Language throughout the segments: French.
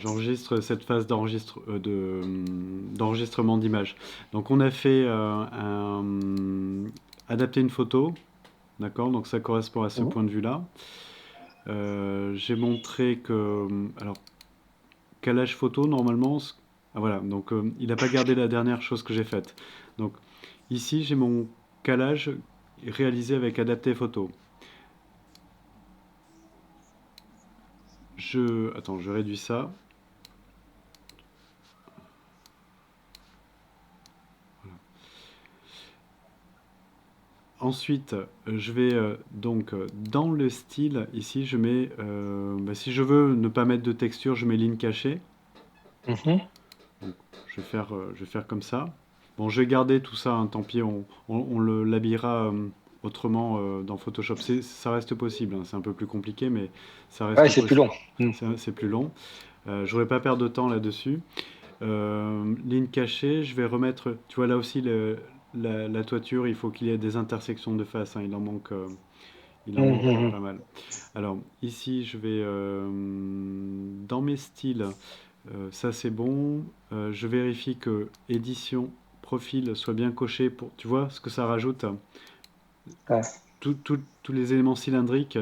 J'enregistre cette phase d'enregistrement d'image. Donc on a fait adapter une photo, d'accord? Donc ça correspond à ce Mhm. point de vue-là. J'ai montré que, alors, calage photo, normalement, ah voilà, donc il n'a pas gardé la dernière chose que j'ai faite. Donc ici, j'ai mon calage réalisé avec adapter photo. Attends, je réduis ça. Ensuite, je vais donc dans le style, ici je mets, bah, si je veux ne pas mettre de texture, je mets ligne cachée. Mhm. Donc, je vais faire comme ça. Bon, je vais garder tout ça, hein, tant pis, on l'habillera autrement dans Photoshop. Ça reste possible, hein, c'est un peu plus compliqué, mais ça Ouais, reste c'est plus possible. long. Mhm. C'est plus long. Je voudrais pas perdre de temps là-dessus. Ligne cachée, je vais remettre, tu vois là aussi la toiture, il faut qu'il y ait des intersections de face, hein, il en manque Mhm. pas mal. Alors ici, je vais dans mes styles, ça c'est bon. Je vérifie que édition profil soit bien coché pour, tu vois ce que ça rajoute. Ouais. Tous les éléments cylindriques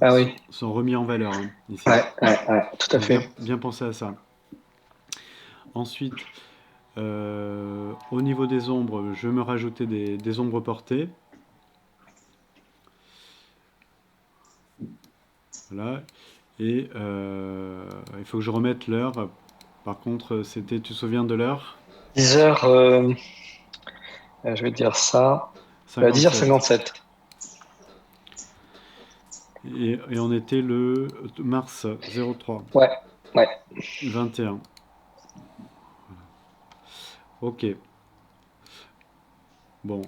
Ah oui. sont remis en valeur, hein, ici. Ouais, tout à Donc fait. bien penser à ça. Ensuite, au niveau des ombres, je vais me rajouter des ombres portées. Voilà. Et il faut que je remette l'heure. Par contre, c'était, tu te souviens de l'heure? 10h, je vais te dire ça. 57. 10h57. Et on était le mars 03, Ouais, ouais. 21. Ok. Bon.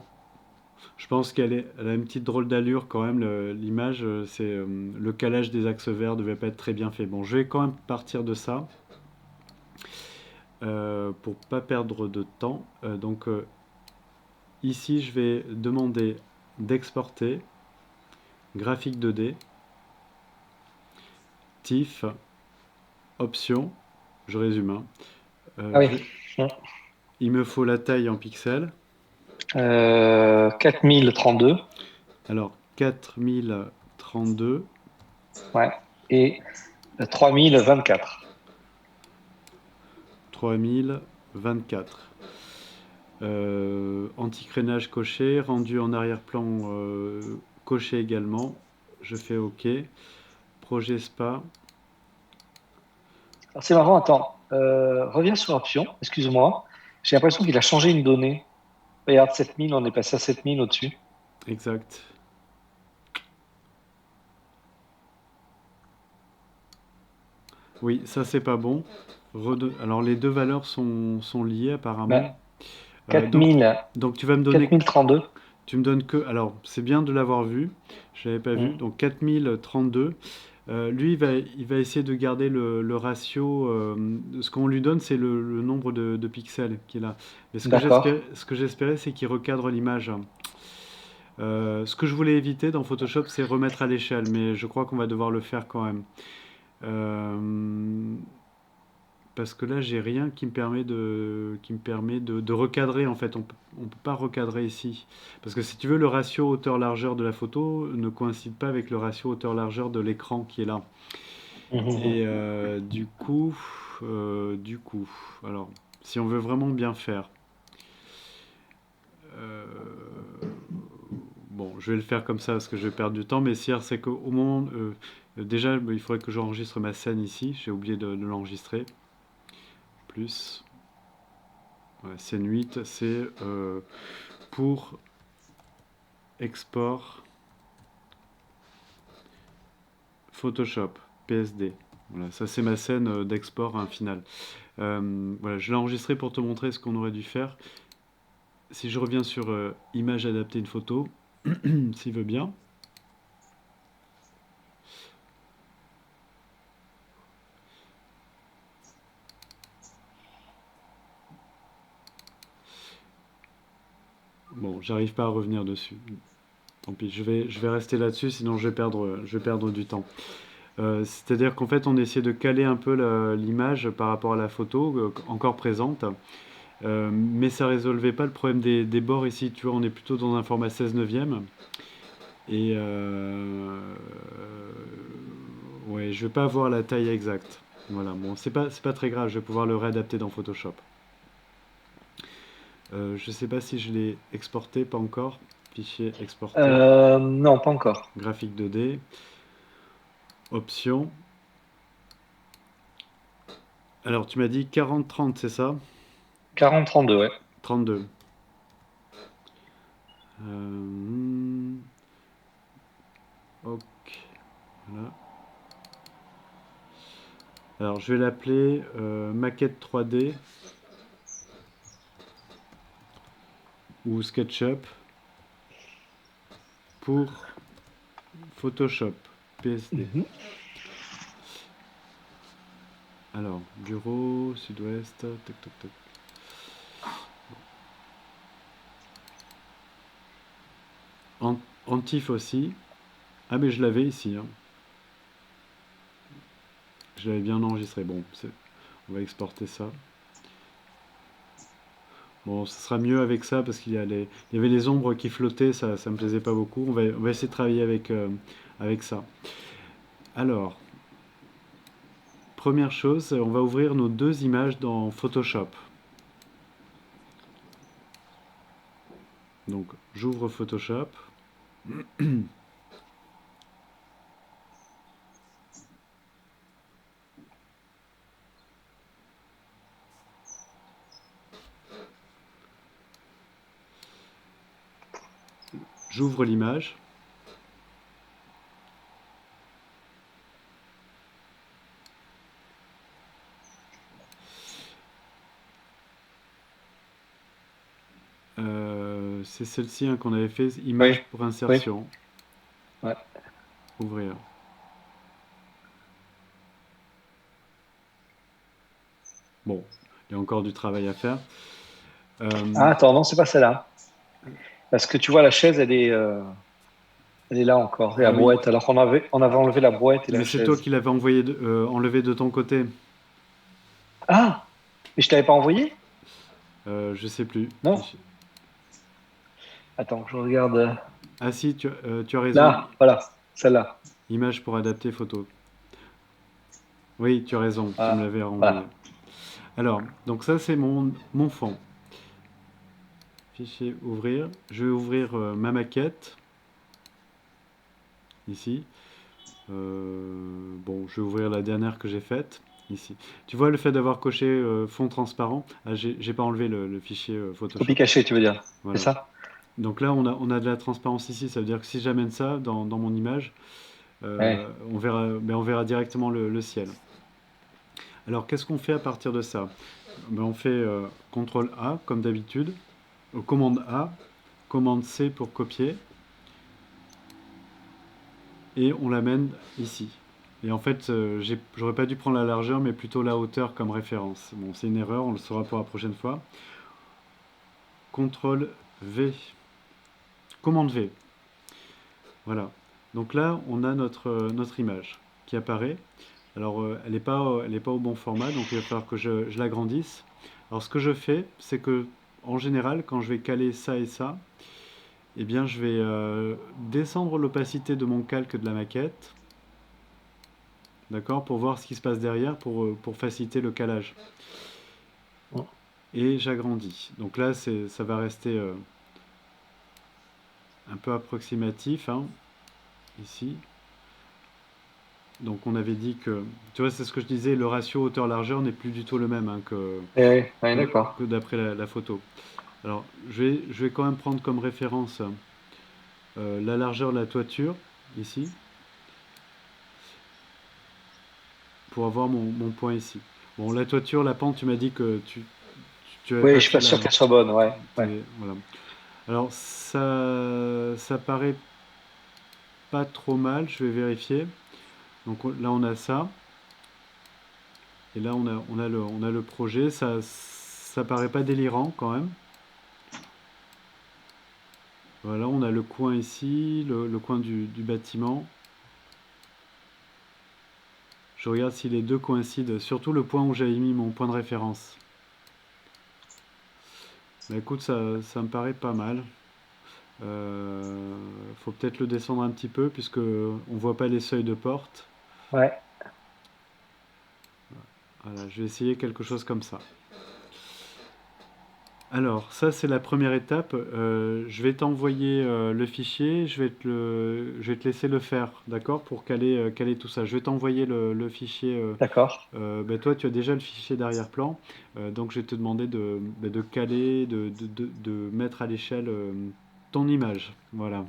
Je pense elle a une petite drôle d'allure quand même, l'image. Le calage des axes verts devait pas être très bien fait. Bon, je vais quand même partir de ça pour pas perdre de temps. Donc ici, je vais demander d'exporter graphique 2D, TIFF, option. Je résume, hein. Ah oui. Il me faut la taille en pixels. 4032. Alors 4032, Ouais. Et 3024. 3024. Anti-crénage coché, rendu en arrière-plan coché également. Je fais OK. Projet SPA. Alors c'est marrant, attends. Reviens sur option, excuse-moi. J'ai l'impression qu'il a changé une donnée. Regarde, 7000, on est passé à 7000 au-dessus. Exact. Oui, ça c'est pas bon. Alors les deux valeurs sont liées apparemment. Ben, Euh, donc, 4000, donc tu vas me donner, 4032. tu me donnes que, alors c'est bien de l'avoir vu, je l'avais pas vu. Hmm. Donc 4032. Lui, il va essayer de garder le ratio. Ce qu'on lui donne, c'est le nombre de pixels qu'il a. Mais D'accord. ce que j'espérais, c'est qu'il recadre l'image. Ce que je voulais éviter dans Photoshop, c'est remettre à l'échelle, mais je crois qu'on va devoir le faire quand même. Euh, Parce que là, j'ai rien qui me permet de recadrer en fait. On peut pas recadrer ici. Parce que si tu veux, le ratio hauteur-largeur de la photo ne coïncide pas avec le ratio hauteur-largeur de l'écran qui est là. Et Mhm. du coup, alors, si on veut vraiment bien faire, euh, bon, je vais le faire comme ça parce que je vais perdre du temps, mais si c'est qu'au moment, déjà, il faudrait que j'enregistre ma scène ici. J'ai oublié de l'enregistrer. Plus, ouais, scène 8, c'est pour export Photoshop, PSD. Voilà, ça c'est ma scène d'export à un final. Voilà, je l'ai enregistré pour te montrer ce qu'on aurait dû faire. Si je reviens sur image adapter une photo, s'il veut bien. Bon, j'arrive pas à revenir dessus. Tant pis, je vais rester là-dessus, sinon je vais perdre du temps. C'est-à-dire qu'en fait, on essaie de caler un peu l'image par rapport à la photo encore présente. Mais ça résolvait pas le problème des bords ici. Tu vois, on est plutôt dans un format 16 neuvième. Et ouais, je vais pas avoir la taille exacte. Voilà, bon, c'est pas très grave, je vais pouvoir le réadapter dans Photoshop. Je sais pas si je l'ai exporté, pas encore. Fichier exporté, Non, pas encore. graphique 2D, option. Alors, tu m'as dit 40-30, c'est ça? 40-32, ouais. 32. Euh, ok, voilà. Alors, je vais l'appeler maquette 3D ou SketchUp pour Photoshop, PSD. Mhm. Alors, bureau, sud-ouest, tac, tac, tac. Antif aussi. Ah, mais je l'avais ici, hein. Je l'avais bien enregistré. Bon, on va exporter ça. Bon, ce sera mieux avec ça parce il y avait les ombres qui flottaient, ça me plaisait pas beaucoup. On va essayer de travailler avec ça. Alors, première chose, on va ouvrir nos deux images dans Photoshop. Donc, j'ouvre Photoshop. J'ouvre l'image. C'est celle-ci hein, qu'on avait fait, Oui, image pour oui, insertion. ouais. Ouvrir. Bon, il y a encore du travail à faire. Ah, Euh, attends, non, c'est pas celle-là. Parce que tu vois, la chaise, elle est là encore, et la ah oui, brouette. Alors on avait enlevé la brouette et la mais c'est toi chaise. qui l'avais enlevé de ton côté. Ah, mais je t'avais pas envoyé? Je sais plus. Non? Attends, je regarde. Ah si, tu as raison. Là, voilà, celle-là. Image pour adapter photo. Oui, tu as raison, tu me Ah, l'avais renvoyé. voilà. Alors, donc ça c'est mon fond. Fichier ouvrir. Je vais ouvrir ma maquette, ici. Bon, je vais ouvrir la dernière que j'ai faite, ici. Tu vois le fait d'avoir coché fond transparent? Ah, j'ai pas enlevé le fichier Copie Photoshop. cachée, tu veux dire. C'est Voilà. ça? Donc là, on a de la transparence ici. Ça veut dire que si j'amène ça dans mon image, Ouais. on verra directement le ciel. Alors, qu'est-ce qu'on fait à partir de ça? On fait CTRL A, comme d'habitude, commande A, commande C pour copier, et on l'amène ici. Et en fait, j'aurais pas dû prendre la largeur, mais plutôt la hauteur comme référence. Bon, c'est une erreur, on le saura pour la prochaine fois. CTRL V, commande V. Voilà. Donc là, on a notre image qui apparaît. Alors, elle est pas au bon format, donc il va falloir que je l'agrandisse. Alors, ce que je fais, c'est que, en général, quand je vais caler ça et ça, eh bien, je vais descendre l'opacité de mon calque de la maquette, d'accord, pour voir ce qui se passe derrière, pour faciliter le calage. Et j'agrandis. Donc là, ça va rester un peu approximatif, hein, ici. Donc on avait dit que, tu vois, c'est ce que je disais, le ratio hauteur-largeur n'est plus du tout le même hein, Ouais, que d'accord. d'après la photo. Alors je vais quand même prendre comme référence la largeur de la toiture, ici, pour avoir mon point ici. Bon, la toiture, la pente, tu m'as dit que tu avais Oui, pas je suis pas fait sûr qu'elle soit bonne, ouais. Ouais. voilà. Alors ça paraît pas trop mal, je vais vérifier. Donc là on a ça. Et là, on a le projet. Ça paraît pas délirant quand même. Voilà, on a le coin ici, le coin du bâtiment. Je regarde si les deux coïncident, surtout le point où j'avais mis mon point de référence. Bah, écoute, ça me paraît pas mal. Faut peut-être le descendre un petit peu puisque on voit pas les seuils de porte. Ouais. Voilà, je vais essayer quelque chose comme ça. Alors, ça c'est la première étape. Je vais t'envoyer le fichier, je vais te laisser le faire, d'accord, pour caler tout ça. Je vais t'envoyer le fichier. D'accord. Ben, toi, tu as déjà le fichier d'arrière-plan, donc je vais te demander de caler, de mettre à l'échelle ton image. Voilà.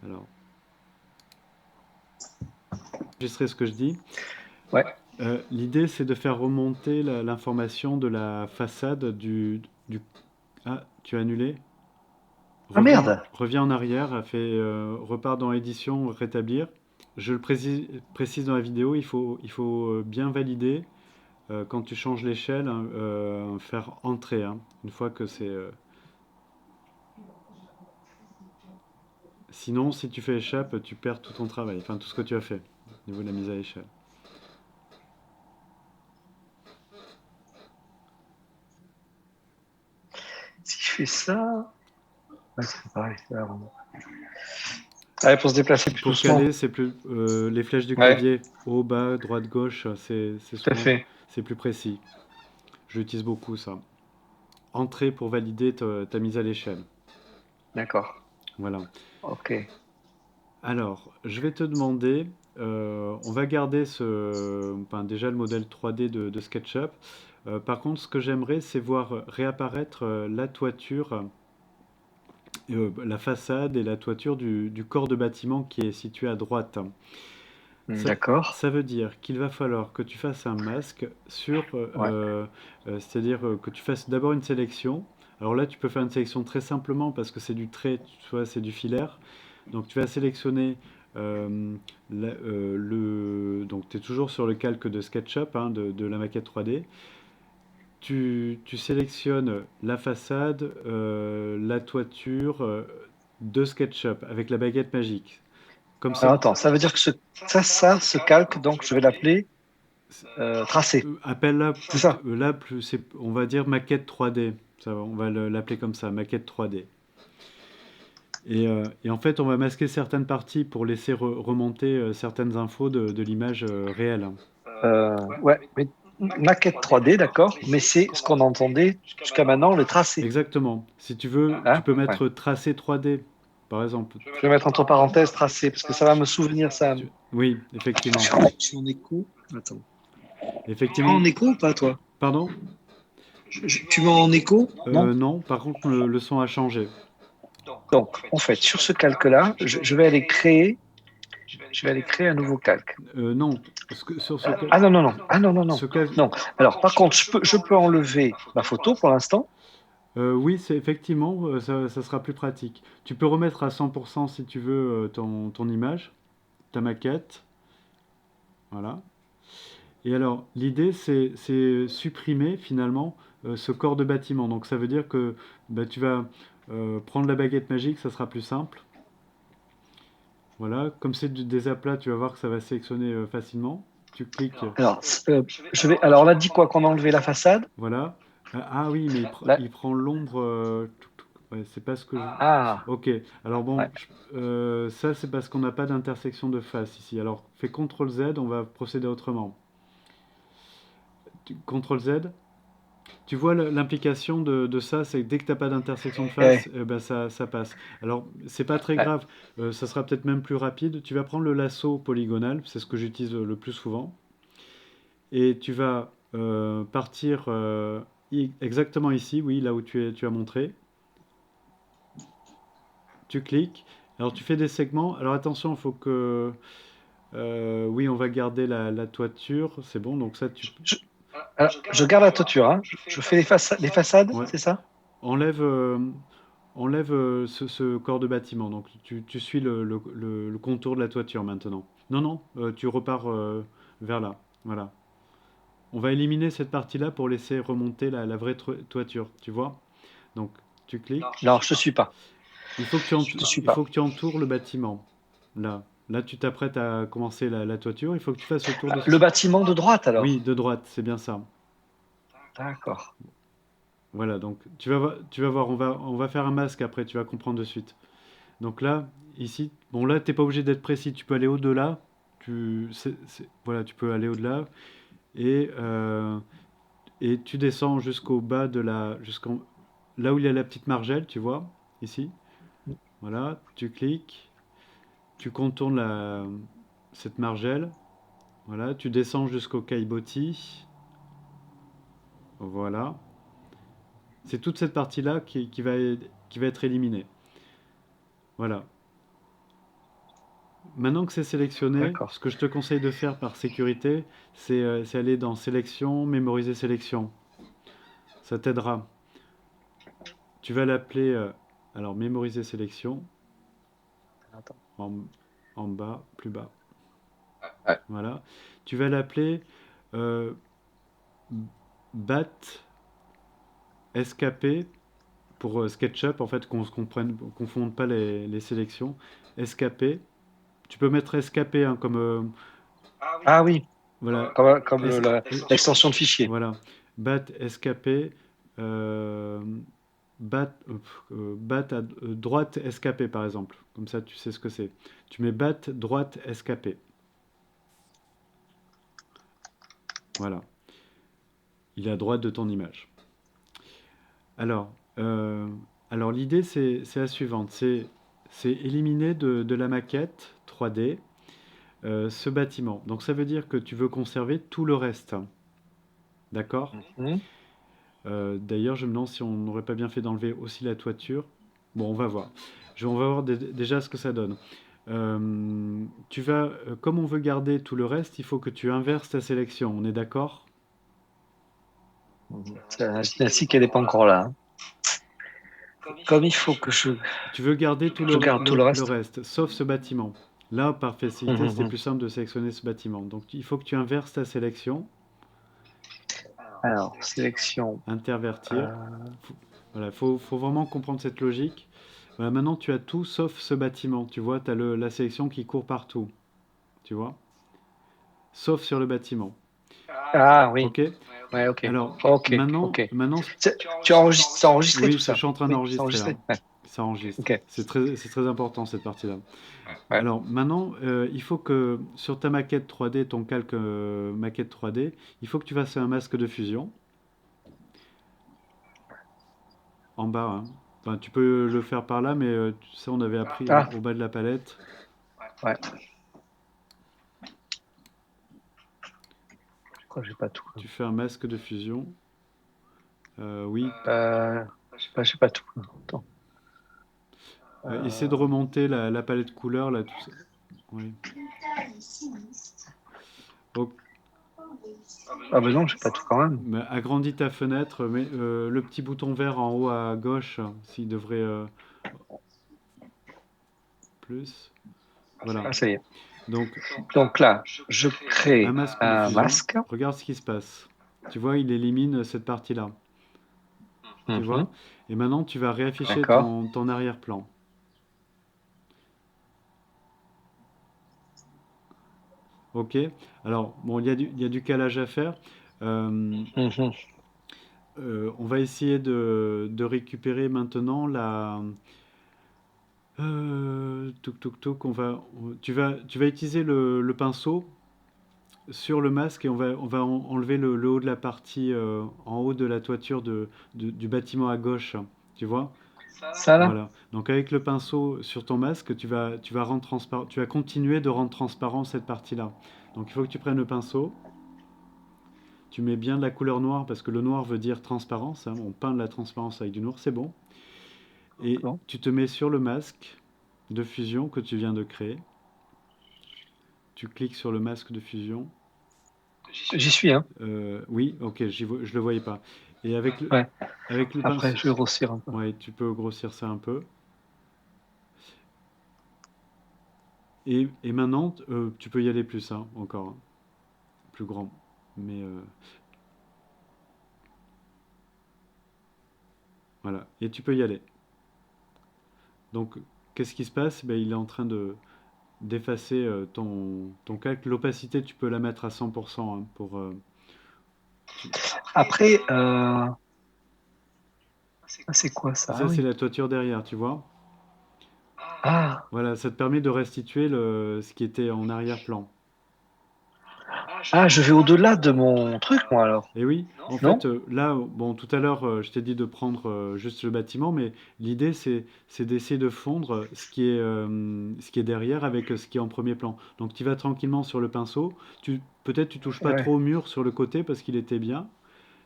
Alors, enregistrer ce que je dis. Ouais. L'idée, c'est de faire remonter l'information de la façade du... Ah, tu as annulé? Ah merde! Reviens en arrière, repars dans édition, rétablir. Je le précise dans la vidéo, il faut bien valider quand tu changes l'échelle, hein, faire entrer, hein, une fois que c'est. Sinon, si tu fais échappe, tu perds tout ton travail, enfin tout ce que tu as fait au niveau de la mise à l'échelle. Si je fais ça. Ouais, c'est pareil. C'est vraiment... Ouais, pour se déplacer plus Pour doucement. caler, c'est plus les flèches du Ouais, clavier, haut, bas, droite, gauche, tout à fait. c'est plus précis. J'utilise beaucoup ça. Entrer pour valider ta mise à l'échelle. D'accord. Voilà. Ok. Alors, je vais te demander, on va garder enfin, déjà le modèle 3D de SketchUp. Par contre, ce que j'aimerais, c'est voir réapparaître la toiture, la façade et la toiture du corps de bâtiment qui est situé à droite. Ça, D'accord. ça veut dire qu'il va falloir que tu fasses un masque Ouais. c'est-à-dire que tu fasses d'abord une sélection. Alors là, tu peux faire une sélection très simplement parce que c'est du trait, tu vois, c'est du filaire. Donc tu vas sélectionner donc tu es toujours sur le calque de SketchUp, hein, de la maquette 3D. Tu sélectionnes la façade, la toiture de SketchUp avec la baguette magique. Comme ça, Alors attends, ça veut dire que ce calque, donc je vais l'appeler tracé. appelle-la C'est plus, ça. on va dire maquette 3D. On va l'appeler comme ça, maquette 3D. Et en fait, on va masquer certaines parties pour laisser remonter certaines infos de l'image réelle. Ouais, mais maquette 3D, d'accord, mais c'est ce qu'on entendait jusqu'à maintenant, le tracé. Exactement. Si tu veux, tu Hein? peux Ouais. mettre tracé 3D, par exemple. Je vais mettre entre parenthèses tracé, parce que ça va me souvenir ça. Oui, effectivement. Je suis en écho. Attends. Tu m'as Effectivement. en écho ou pas, toi? Pardon? Tu m'as en écho? Non? Non, par contre, le son a changé. Donc, en fait, sur ce calque-là, je vais aller créer un nouveau calque. Non, sur ce, Ah non, non, non. Ah non, non, non. ce cas, Non. Alors, par contre, je peux enlever ma photo pour l'instant. oui, c'est effectivement, ça sera plus pratique. Tu peux remettre à 100% si tu veux ton image, ta maquette. Voilà. Et alors, l'idée, c'est supprimer finalement ce corps de bâtiment. Donc, ça veut dire que bah, tu vas prendre la baguette magique, ça sera plus simple. Voilà, comme c'est des aplats, tu vas voir que ça va sélectionner facilement. Tu cliques, Alors, alors, on a dit quoi? Qu'on a enlevé la façade? voilà. Ah oui, mais Là. il prend l'ombre. Ouais, c'est pas ce que je... Ah, Ok, alors bon, ouais. ça c'est parce qu'on n'a pas d'intersection de face ici. Alors, fais CTRL Z, on va procéder autrement. CTRL Z. Tu vois l'implication de ça, c'est que dès que tu n'as pas d'intersection de face, Ouais, ben ça passe. Alors, c'est pas très ouais. grave, ça sera peut-être même plus rapide. Tu vas prendre le lasso polygonal, c'est ce que j'utilise le plus souvent, et tu vas partir exactement ici, oui, là où tu as montré. Tu cliques, alors tu fais des segments. Alors attention, il faut que... oui, on va garder la toiture, c'est bon, donc ça tu... Je, alors, je garde la toiture, hein. Je fais les façades, Ouais, c'est ça? enlève, enlève ce corps de bâtiment. Donc tu suis le contour de la toiture maintenant. Non, non, tu repars vers là. Voilà. On va éliminer cette partie-là pour laisser remonter la vraie toiture. Tu vois? Donc tu cliques. Non, je te suis pas. Il faut que tu Je te suis il pas. faut que tu entoures le bâtiment. Là. Là, tu t'apprêtes à commencer la toiture. Il faut que tu fasses le tour de... Le bâtiment de droite, Oui, alors. de droite, c'est bien ça. D'accord. Voilà, donc tu vas voir, on va faire un masque après, tu vas comprendre de suite. Donc là, ici, bon là, t'es pas obligé d'être précis, tu peux aller au-delà. Voilà, tu peux aller au-delà et, euh, et tu descends jusqu'au bas de jusqu'en, là où il y a la petite margelle, tu vois, ici. Voilà, tu cliques, tu contournes cette margelle. Voilà, tu descends jusqu'au caillebotis. Voilà. C'est toute cette partie-là qui va être éliminée. Voilà. Maintenant que c'est sélectionné, D'accord. ce que je te conseille de faire par sécurité, c'est aller dans Sélection, Mémoriser sélection. Ça t'aidera. Tu vas l'appeler, alors Mémoriser sélection, Attends. en, en bas, plus bas. Ouais. Voilà. Tu vas l'appeler euh, BAT SKP pour SketchUp, en fait, qu'on ne confonde pas les sélections. SKP. Tu peux mettre SKP hein, comme. Ah oui, Voilà. comme S- l'extension de fichier. voilà. BAT SKP. euh, BAT à droite SKP par exemple. Comme ça, tu sais ce que c'est. Tu mets BAT droite SKP. Voilà. Il est à droite de ton image. Alors, euh, alors l'idée, c'est la suivante. C'est éliminer de la maquette 3D ce bâtiment. Donc ça veut dire que tu veux conserver tout le reste. D'accord? Mhm. D'ailleurs, je me demande si on n'aurait pas bien fait d'enlever aussi la toiture. Bon, on va voir. On va voir déjà ce que ça donne. Comme on veut garder tout le reste, il faut que tu inverses ta sélection. On est d'accord? La gymnastique, elle n'est pas encore là, hein. Comme il faut que Tu veux garder tout je garde tout le le reste. reste, sauf ce bâtiment. Là, par facilité, c'était Mhm. plus simple de sélectionner ce bâtiment. Donc, il faut que tu inverses ta sélection, Alors, sélection. intervertir. euh, Voilà, faut vraiment comprendre cette logique. Voilà, maintenant, tu as tout sauf ce bâtiment. Tu vois, tu as la sélection qui court partout. Tu vois? Sauf sur le bâtiment. Ah oui, OK? ouais, ok. Alors, Ok, ok. maintenant, Tu enregistres, ça a enregistré oui, tout je ça. suis en train Oui, c'est d'enregistrer là. enregistré. Ouais, Ça enregistre. ok. C'est très important cette partie-là. Ouais. Alors maintenant, il faut que sur ta maquette 3D, ton calque maquette 3D, il faut que tu fasses un masque de fusion en bas, hein. Enfin, tu peux le faire par là, mais ça on avait appris Ah, au bas de la palette. ouais. Je crois que j'ai pas tout. Tu fais un masque de fusion. Oui. J'ai pas tout. Attends. Essaie de Euh, remonter la palette couleur là, tout ça. Oui. Ok. Ah ben non, j'ai pas tout quand même. Mais agrandis ta fenêtre, mais le petit bouton vert en haut à gauche, s'il devrait plus. Voilà. Ah, ça y est. Donc Donc là, je un crée masque de un fusion. masque. Regarde ce qui se passe. Tu vois, il élimine cette partie-là. Tu Mhm. vois? Et maintenant, tu vas réafficher D'accord. ton arrière-plan. OK? Alors, bon, il y a du calage à faire. Euh, Mhm. on va essayer de récupérer maintenant touc, touc, touc, tu vas utiliser le pinceau sur le masque et on va enlever le haut de la partie en haut de la toiture du bâtiment à gauche. Tu vois? Ça là? Voilà. Donc avec le pinceau sur ton masque, tu vas continuer de rendre transparent cette partie-là. Donc il faut que tu prennes le pinceau, tu mets bien de la couleur noire parce que le noir veut dire transparence, hein. On peint de la transparence avec du noir, c'est bon. Et D'accord. tu te mets sur le masque de fusion que tu viens de créer. Tu cliques sur le masque de fusion. J'y suis, hein. Oui, ok, je le voyais pas. Et Ouais. avec le Après, pinceau, je vais grossir un peu. ouais, tu peux grossir ça un peu. Et maintenant, tu peux y aller plus, hein, encore, hein, plus grand. Mais voilà, et tu peux y aller. Donc, qu'est-ce qui se passe? Ben, il est en train d'effacer ton calque. L'opacité, tu peux la mettre à 100% hein, tu- Après, c'est quoi ça? Ah Ça, c'est oui. la toiture derrière, tu vois. Ah, Voilà, ça te permet de restituer ce qui était en arrière-plan. ah, je vais au-delà de mon truc, moi, alors. Et oui, en fait, Non? là, bon, tout à l'heure, je t'ai dit de prendre juste le bâtiment, mais l'idée, c'est d'essayer de fondre ce qui est derrière avec ce qui est en premier plan. Donc, tu vas tranquillement sur le pinceau. Peut-être tu touches pas Ouais. trop au mur sur le côté parce qu'il était bien,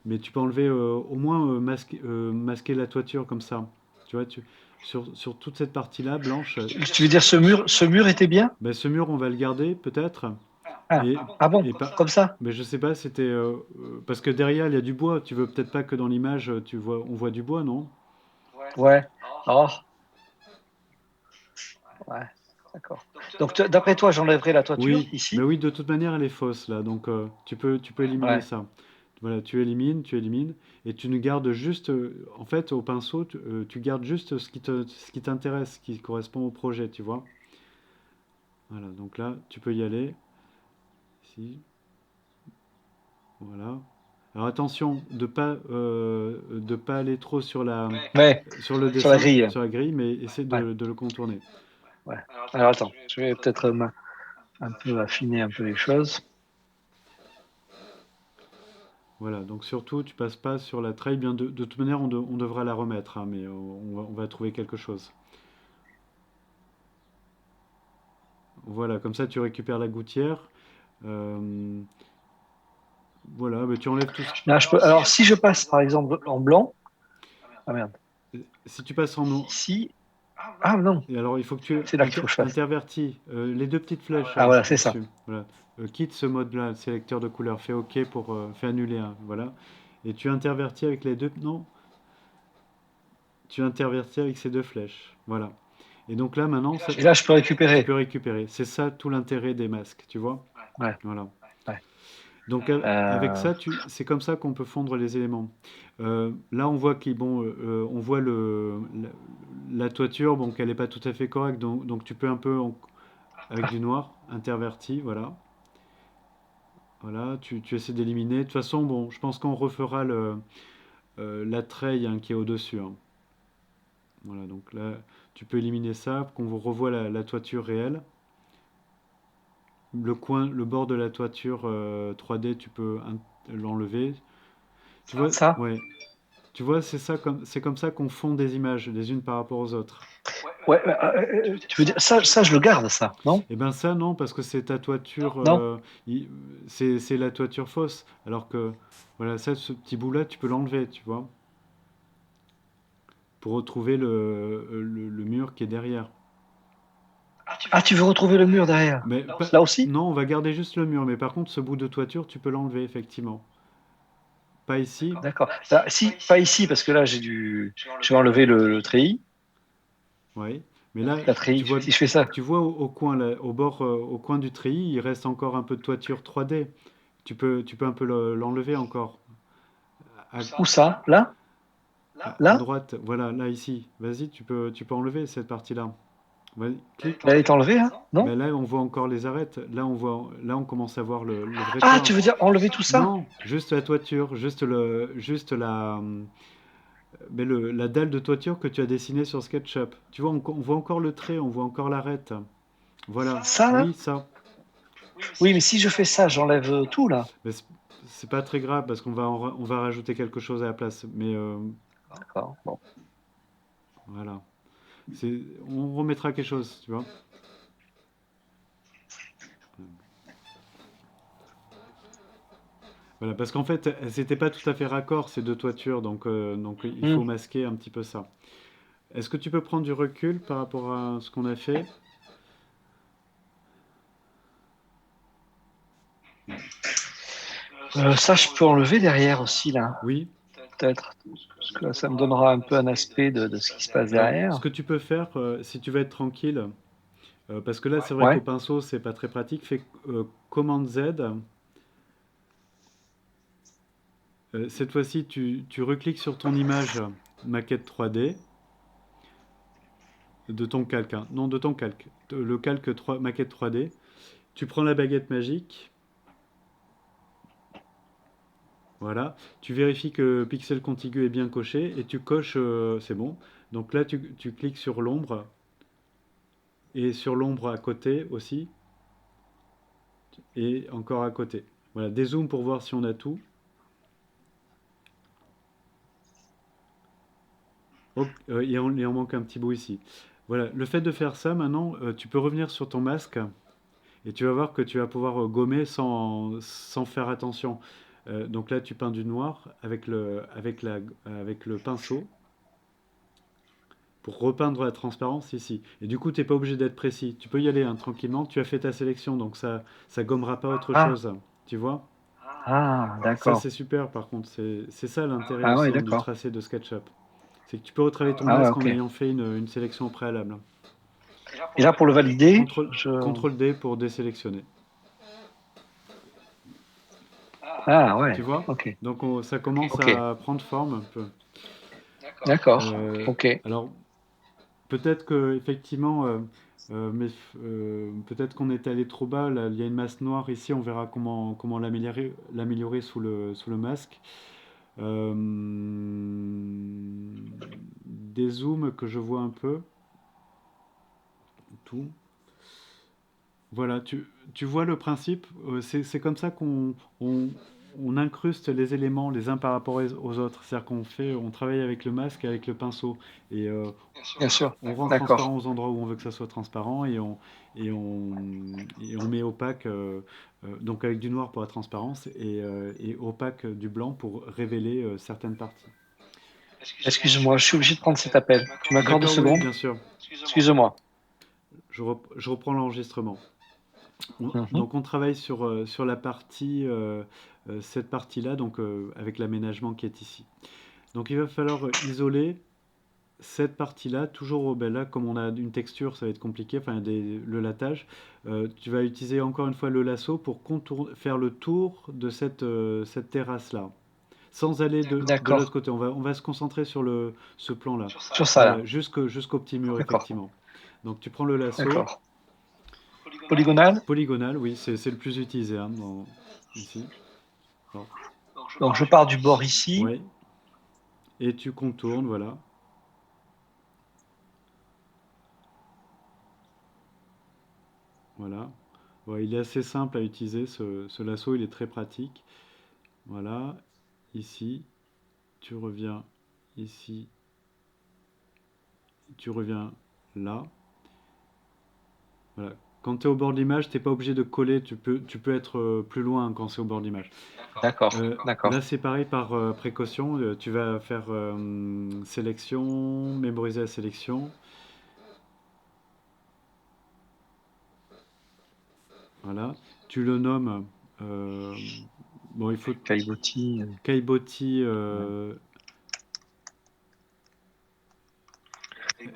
mais tu peux enlever au moins masquer la toiture comme ça. Tu vois, sur toute cette partie-là, blanche, Tu veux dire ce mur était bien? ben, ce mur, on va le garder peut-être. Ah, Et, ah bon, et pas, comme ça? mais je sais pas, c'était parce que derrière il y a du bois. Tu veux peut-être pas que dans l'image on voit du bois, non? Ouais. Oh, ouais, d'accord. Donc, d'après toi, j'enlèverai la toiture Oui, mais ici? oui, de toute manière elle est fausse là, donc tu peux éliminer Ouais. ça. Voilà, tu élimines, et tu ne gardes juste, en fait, au pinceau, tu gardes juste ce qui t'intéresse, ce qui correspond au projet, tu vois. Voilà, donc là, tu peux y aller. Ici, voilà. Alors attention de pas aller trop Ouais, sur le sur la dessin, grille. sur la grille, mais essaie Ouais, de le contourner. ouais. Alors, attends, je vais peut-être un peu affiner un peu les choses. Voilà, donc surtout, tu passes pas sur la trail. Bien de toute manière, on devra la remettre, hein, mais on va trouver quelque chose. Voilà, comme ça, tu récupères la gouttière. Euh, voilà, mais tu enlèves tout ce... Là, alors, si je passe, par exemple, en blanc, ah merde, Si tu passes en noir, ici, ah non, et alors il faut que tu c'est là qu'il faut que je fasse. intervertis les deux petites flèches Ah voilà, c'est ça. au-dessus. Voilà. Quitte ce mode-là, le sélecteur de couleurs. Fais OK fais annuler un. Voilà. Et tu intervertis avec les deux. Non, tu intervertis avec ces deux flèches. Voilà. Et donc là, maintenant, Et là, je peux tu récupérer. peux récupérer. C'est ça tout l'intérêt des masques, tu vois? Ouais, Voilà. ouais. Donc avec Euh, ça, c'est comme ça qu'on peut fondre les éléments. Là, on voit on voit la toiture, bon, qu'elle n'est pas tout à fait correcte, donc tu peux un peu avec du noir interverti, voilà. Voilà, tu essaies d'éliminer. De toute façon, bon, je pense qu'on refera la treille hein, qui est au-dessus, hein. Voilà, donc là, tu peux éliminer ça, qu'on vous revoie la toiture réelle. Le bord de la toiture 3D, tu peux l'enlever. Tu vois, ça, ouais. Tu vois, c'est comme ça qu'on fond des images, les unes par rapport aux autres. ouais, tu veux dire, ça, je le garde, ça, non? Et ben ça, non, parce que c'est ta toiture, Non? c'est la toiture fausse. Alors que, voilà, ça, ce petit bout-là, tu peux l'enlever, tu vois, pour retrouver le mur qui est derrière. Ah, tu veux retrouver le mur derrière? Mais Là aussi? non, on va garder juste le mur, mais par contre, ce bout de toiture, tu peux l'enlever, effectivement. Pas ici, D'accord. Là, si, pas ici, parce que là, je vais enlever le treillis. oui. Mais là, La treillis, si je fais ça. tu vois au coin, là, au bord, au coin du treillis, il reste encore un peu de toiture 3D. Tu peux un peu l'enlever encore. À, Où ça? Là? à Là? droite, voilà, là, ici. Vas-y, tu peux enlever cette partie-là. Vas-y, clique. Elle est enlevée, hein? Non? Ben là, on voit encore les arêtes. Là, on commence à voir le vrai Ah, toit. tu veux dire enlever tout ça? Non, juste la toiture, juste la dalle de toiture que tu as dessinée sur SketchUp. Tu vois, on voit encore le trait, on voit encore l'arête. Voilà. Ça, là? Oui, ça. Oui, mais si je fais ça, j'enlève tout, là. Mais c'est pas très grave parce on va rajouter quelque chose à la place. Mais D'accord. Bon. voilà. On remettra quelque chose, tu vois. Voilà, parce qu'en fait, c'était pas tout à fait raccord ces deux toitures, donc il Hmm. faut masquer un petit peu ça. Est-ce que tu peux prendre du recul par rapport à ce qu'on a fait? Ça, je peux enlever derrière aussi, là. Oui. Peut-être. Parce que là, ça me donnera un peu un aspect de ce qui se passe Alors, ce derrière. que tu peux faire, si tu veux être tranquille, parce que là, c'est vrai qu'au Ouais. pinceau, c'est pas très pratique, fais commande Z. Cette fois-ci, tu recliques sur ton image maquette 3D. de ton calque, hein. Non, de ton calque. Le calque 3, maquette 3D. Tu prends la baguette magique. Voilà. Tu vérifies que pixel contigu est bien coché et tu coches, c'est bon. Donc là, tu cliques sur l'ombre et sur l'ombre à côté aussi et encore à côté. Voilà. Dézoom pour voir si on a tout. Oh, il en manque un petit bout ici. Voilà. Le fait de faire ça, maintenant, tu peux revenir sur ton masque. Et tu vas voir que tu vas pouvoir gommer sans faire attention. Donc là, tu peins du noir avec le pinceau pour repeindre la transparence ici. Et du coup, tu n'es pas obligé d'être précis. Tu peux y aller, hein, tranquillement. Tu as fait ta sélection, donc ça gommera pas autre Ah, chose. Tu vois? Ça, d'accord. c'est super, par contre. C'est ça l'intérêt Ah ouais, aussi, hein, du d'accord. tracé de SketchUp. C'est que tu peux retravailler ton Ah ouais, masque en ok. ayant fait une sélection au préalable. Et là, pour le valider, Contrôle D pour désélectionner. Ah Tu ouais, vois? ok. Donc ça commence Ok. à prendre forme un peu. D'accord. Euh, Ok. alors peut-être que effectivement, peut-être qu'on est allé trop bas. Là, il y a une masse noire ici. On verra comment l'améliorer sous le masque. Euh, des zooms que je vois un peu tout. Voilà, tu vois le principe. C'est comme ça on incruste les éléments les uns par rapport aux autres. C'est-à-dire on travaille avec le masque, et avec le pinceau, et Bien sûr. on rend transparent D'accord. aux endroits où on veut que ça soit transparent, et on, et on met opaque, donc avec du noir pour la transparence, et opaque du blanc pour révéler certaines parties. Excuse-moi, je suis obligé de prendre cet appel. Tu m'accordes deux D'accord, oui, secondes? bien sûr. Excuse-moi. Je reprends l'enregistrement. Mhm. Donc on travaille sur la partie, cette partie-là, donc avec l'aménagement qui est ici. Donc il va falloir isoler cette partie-là, toujours ben là, comme on a une texture, ça va être compliqué, enfin le lattage. Tu vas utiliser encore une fois le lasso pour faire le tour de cette terrasse-là, sans aller de l'autre D'accord. côté. On va se concentrer sur ce plan-là. Sur ça, Voilà, là. jusqu'au petit mur, D'accord. effectivement. Donc tu prends le lasso, D'accord. Polygonale. polygonal, oui, c'est le plus utilisé, hein, ici. Alors, Donc, je pars du bord ici. ouais, et tu contournes, voilà. Voilà. Ouais, il est assez simple à utiliser, ce lasso, il est très pratique. Voilà, ici, tu reviens ici, tu reviens là. Voilà. Quand tu es au bord de l'image, tu n'es pas obligé de coller, tu peux être plus loin quand c'est au bord de l'image. D'accord. Là, D'accord. c'est pareil par précaution. Tu vas faire sélection, mémoriser la sélection. Voilà. Tu le nommes. euh, bon, il faut Caillebotis. Caillebotis Ouais.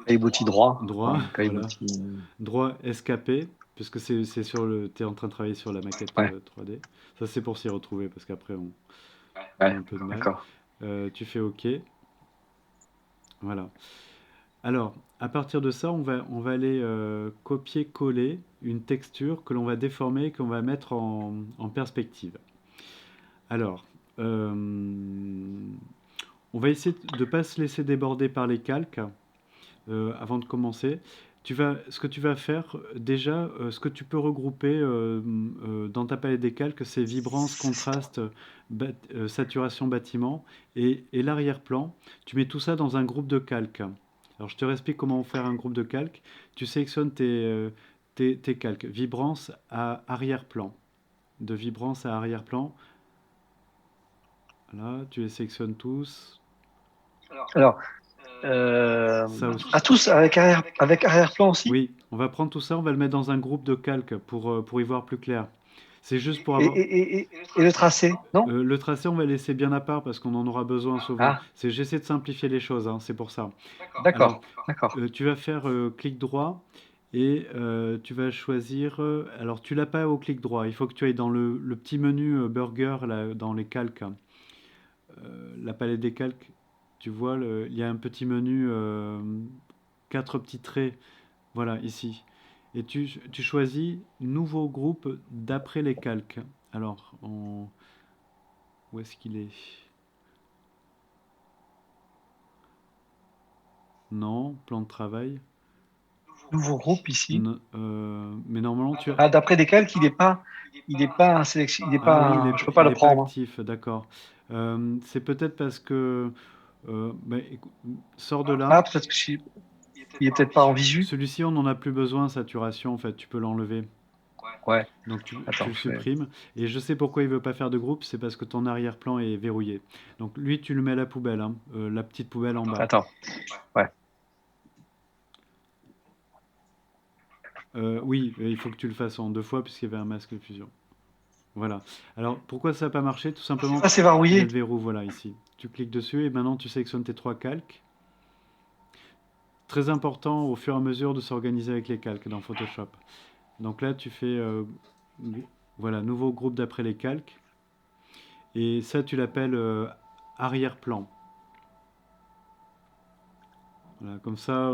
Caillebotis droit. droit, Enfin, voilà. caillebotis. Droit escapé, puisque c'est t'es en train de travailler sur la maquette Ouais. 3D. Ça, c'est pour s'y retrouver, parce qu'après, on a Ouais. un peu de mal. D'accord. Tu fais OK. Voilà. Alors, à partir de ça, on va aller copier-coller une texture que l'on va déformer, qu'on va mettre en perspective. Alors, on va essayer de ne pas se laisser déborder par les calques avant de commencer. Ce que tu vas faire, déjà, ce que tu peux regrouper dans ta palette des calques, c'est vibrance, contraste, saturation, bâtiment et l'arrière-plan. Tu mets tout ça dans un groupe de calques. Alors, je te explique comment faire un groupe de calques. Tu sélectionnes tes calques. Vibrance à arrière-plan. De vibrance à arrière-plan. Là, tu les sélectionnes tous. Alors, Ça aussi. à tous avec arrière-plan aussi? Oui, on va prendre tout ça, on va le mettre dans un groupe de calques pour y voir plus clair. C'est juste pour Et, avoir. et, et, et le tracé, non? Le tracé, on va laisser bien à part parce qu'on en aura besoin souvent. Ah, J'essaie de simplifier les choses, hein, c'est pour ça. Alors, d'accord. D'accord. tu vas faire clic droit et tu vas choisir. Alors, tu l'as pas au clic droit, il faut que tu ailles dans le petit menu burger là, dans les calques. La palette des calques, tu vois, il y a un petit menu quatre petits traits, voilà, ici. Et tu choisis nouveau groupe d'après les calques. Alors, où est-ce qu'il est? Non, plan de travail. Nouveau groupe ici. Mais normalement, tu as... Ah, d'après desquels il est pas un sélection, il est Ah pas oui, je peux pas il le est pas prendre. actif, d'accord. C'est peut-être parce que... sors de là. Ah, peut-être il est peut-être pas en visu. Celui-ci, on n'en a plus besoin, saturation, en fait, tu peux l'enlever. Ouais. Donc tu Attends, le je vais. supprimes. Et je sais pourquoi il veut pas faire de groupe, c'est parce que ton arrière-plan est verrouillé. Donc lui, tu le mets à la poubelle, hein, la petite poubelle en bas. Attends. Ouais. Oui, il faut que tu le fasses en deux fois puisqu'il y avait un masque de fusion. Voilà. Alors pourquoi ça n'a pas marché? Tout simplement, Ah, c'est il y a verrouillé. le verrou, voilà, ici. Tu cliques dessus et maintenant tu sélectionnes tes trois calques. Très important au fur et à mesure de s'organiser avec les calques dans Photoshop. Donc là, tu fais voilà, nouveau groupe d'après les calques. Et ça, tu l'appelles arrière-plan. Voilà, comme ça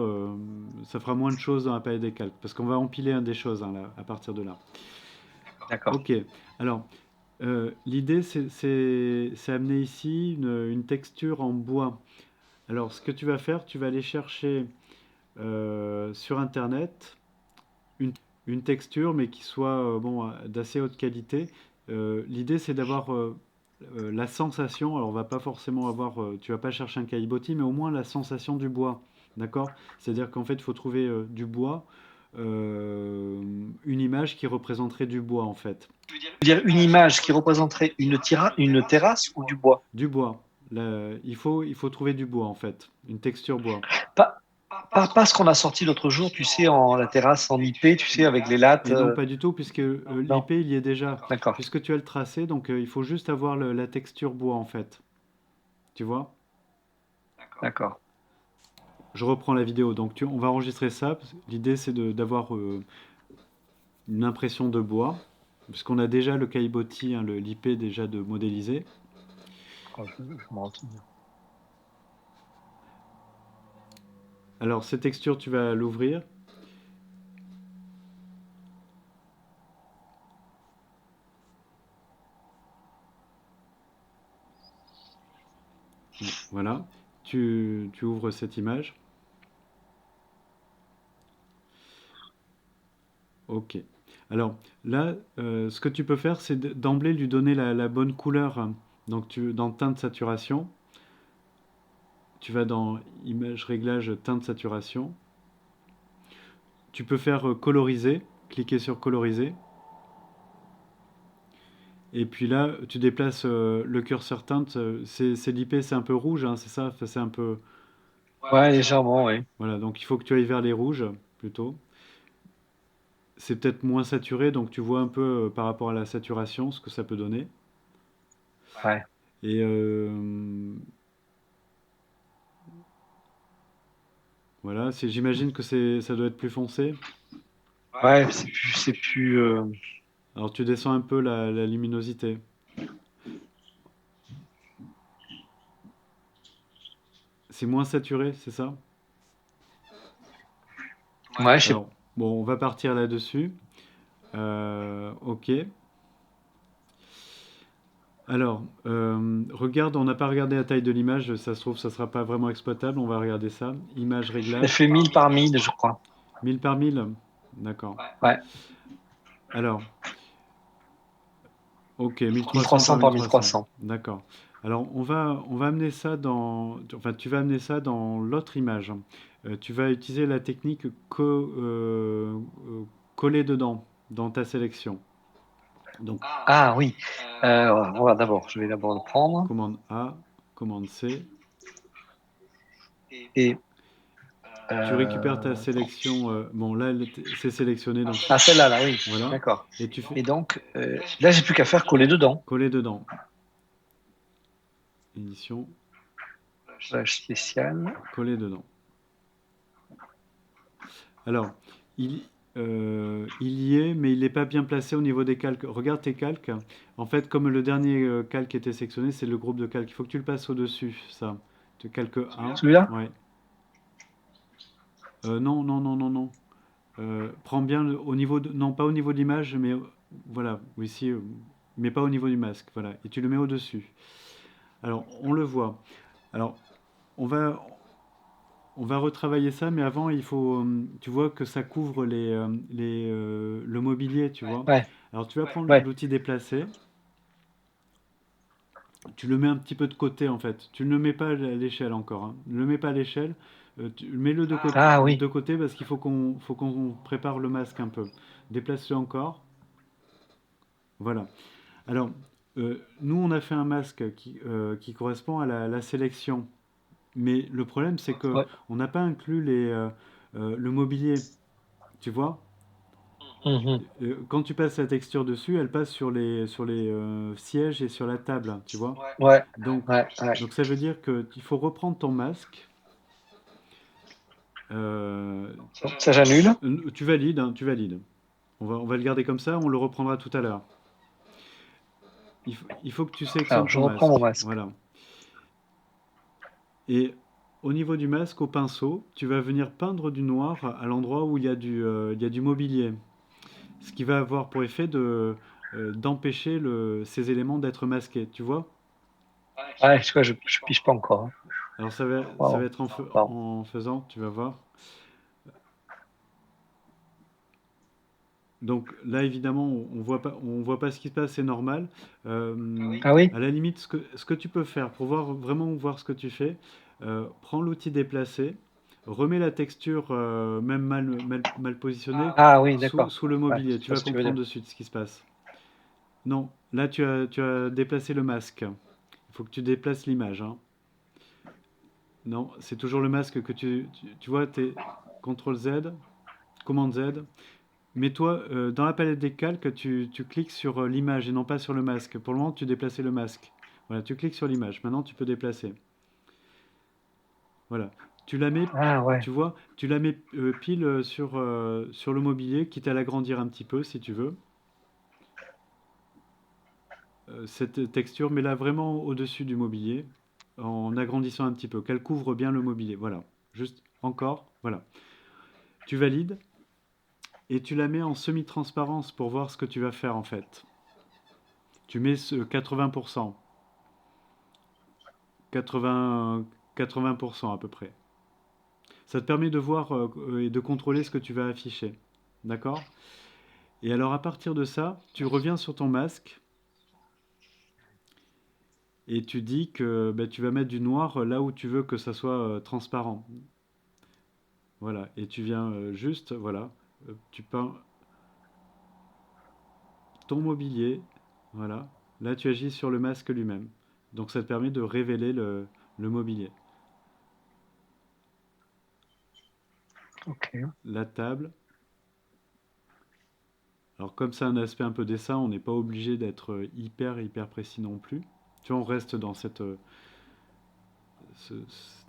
fera moins de choses dans la palette des calques. Parce qu'on va empiler des choses hein, là, à partir de là. D'accord. Ok, alors l'idée c'est amener ici une texture en bois. Alors ce que tu vas faire, tu vas aller chercher sur internet une, une texture mais qui soit bon, d'assez haute qualité. L'idée c'est d'avoir la sensation, alors on va pas forcément avoir, tu vas pas chercher un caillebotis, mais au moins la sensation du bois, d'accord? C'est-à-dire qu'en fait il faut trouver du bois, une image qui représenterait du bois en fait. Dire une image qui représenterait une terrasse ou du bois. Du bois. Il faut trouver du bois en fait, une texture bois. Pas, pas ce qu'on a sorti l'autre jour, tu sais, en la terrasse en IP, tu sais, avec les lattes. Et non, pas du tout, puisque Non, l'IP il y est déjà, d'accord, puisque tu as le tracé, donc il faut juste avoir la texture bois en fait. Tu vois? d'accord. Je reprends la vidéo, donc on va enregistrer ça. L'idée c'est d'avoir une impression de bois, puisqu'on a déjà le caillebotis, hein, l'IP déjà de modéliser. Oh, je m'en retourne. Alors cette texture, tu vas l'ouvrir. Voilà. Tu ouvres cette image. Ok. Alors là, ce que tu peux faire, c'est d'emblée lui donner la bonne couleur, hein. Donc dans teinte saturation, tu vas dans image réglage teinte saturation. Tu peux faire coloriser, cliquer sur coloriser. Et puis là, tu déplaces le curseur teinte. C'est l'IP, c'est un peu rouge, hein, c'est ça? Enfin, c'est un peu. Ouais, légèrement, oui. Voilà, donc il faut que tu ailles vers les rouges plutôt. C'est peut-être moins saturé, donc tu vois un peu par rapport à la saturation ce que ça peut donner. Ouais, Et voilà, j'imagine que ça doit être plus foncé. ouais, c'est plus. Alors tu descends un peu la luminosité. C'est moins saturé, c'est ça? Ouais, je sais. Alors, bon, on va partir là-dessus. Ok. Alors, regarde, on n'a pas regardé la taille de l'image, ça se trouve, ça sera pas vraiment exploitable, on va regarder ça. Image Elle réglage, fait 1000 par 1000, je crois. 1000 par 1000. D'accord. Ouais, Alors, ok, 1300 par 1300 par 1300. 1300. D'accord. Alors, on va amener ça enfin, tu vas amener ça dans l'autre image. Tu vas utiliser la technique coller dedans, dans ta sélection. Donc, Ah oui. Je vais d'abord le prendre. commande A, commande C. Et Tu récupères ta attends. sélection. Bon, là, c'est sélectionné, donc Ah, celle-là, là, oui. voilà. D'accord. Et tu fais Et donc, là, j'ai plus qu'à faire coller dedans. coller dedans. Édition, Page spéciale. coller dedans. Alors, il, il y est, mais il n'est pas bien placé au niveau des calques. Regarde tes calques. En fait, comme le dernier calque était sélectionné, c'est le groupe de calques. Il faut que tu le passes au-dessus, ça. Tu calques 1. Celui-là? Ouais. Non, non, non, non, non. Prends bien au niveau de, non, pas au niveau de l'image, mais voilà, oui, si, mais pas au niveau du masque, voilà. Et tu le mets au-dessus. Alors, on le voit. Alors, on va, on va retravailler ça, mais avant, il faut, tu vois que ça couvre le mobilier, tu vois. Ouais, Alors, tu vas prendre ouais. l'outil déplacé, tu le mets un petit peu de côté, en fait. Tu ne le mets pas à l'échelle encore, hein. Ne le mets pas à l'échelle. Mets-le Ah de oui. côté parce qu'il faut qu'on prépare le masque un peu. Déplace-le encore. Voilà. Alors, nous, on a fait un masque qui correspond à la sélection. Mais le problème, c'est que Ouais. on n'a pas inclus le mobilier. Tu vois? Mhm. Quand tu passes la texture dessus, elle passe sur les sièges et sur la table, tu vois? Ouais, Donc, ouais, ouais. donc ça veut dire que qu'il faut reprendre ton masque. euh, Ça, j'annule. tu valides, hein, tu valides. On va le garder comme ça, on le reprendra tout à l'heure. Il faut que tu sélectionnes Alors, je ton reprends mon masque. masque. Voilà. Et au niveau du masque, au pinceau, tu vas venir peindre du noir à l'endroit où il y a du mobilier. Ce qui va avoir pour effet d'empêcher ces éléments d'être masqués, tu vois? Ouais, je pige pas encore, hein. Alors ça va Wow. être Wow. en faisant, tu vas voir. Donc là, évidemment, on voit pas ce qui se passe, c'est normal. Ah oui? À la limite, ce que tu peux faire pour vraiment voir ce que tu fais, prends l'outil déplacé, remets la texture, même mal positionnée, Ah oui, sous, d'accord. sous le Ouais, mobilier. je Tu vois vas ce que tu veux dire. comprendre de suite ce qui se passe. Non, là, tu as déplacé le masque. Il faut que tu déplaces l'image, hein. Non, c'est toujours le masque que tu vois, t'es CTRL Z, commande Z. Mets-toi dans la palette des calques, tu cliques sur l'image et non pas sur le masque. Pour le moment, tu déplaçais le masque. Voilà, tu cliques sur l'image. Maintenant, tu peux déplacer. Voilà. Tu la mets, Ah ouais. tu vois, tu la mets pile sur le mobilier, quitte à l'agrandir un petit peu si tu veux. Cette texture, mets-la vraiment au-dessus du mobilier, en agrandissant un petit peu, qu'elle couvre bien le mobilier. Voilà. Juste encore. Voilà. Tu valides et tu la mets en semi-transparence pour voir ce que tu vas faire en fait. Tu mets ce 80%. 80, 80% à peu près. Ça te permet de voir et de contrôler ce que tu vas afficher. D'accord? Et alors à partir de ça, tu reviens sur ton masque et tu dis que ben, tu vas mettre du noir là où tu veux que ça soit transparent. Voilà. Et tu viens juste, voilà, tu peins ton mobilier. Voilà. Là, tu agis sur le masque lui-même. Donc ça te permet de révéler le mobilier. Ok. La table. Alors comme c'est un aspect un peu dessin, on n'est pas obligé d'être hyper hyper précis non plus. Tu vois, on reste dans cette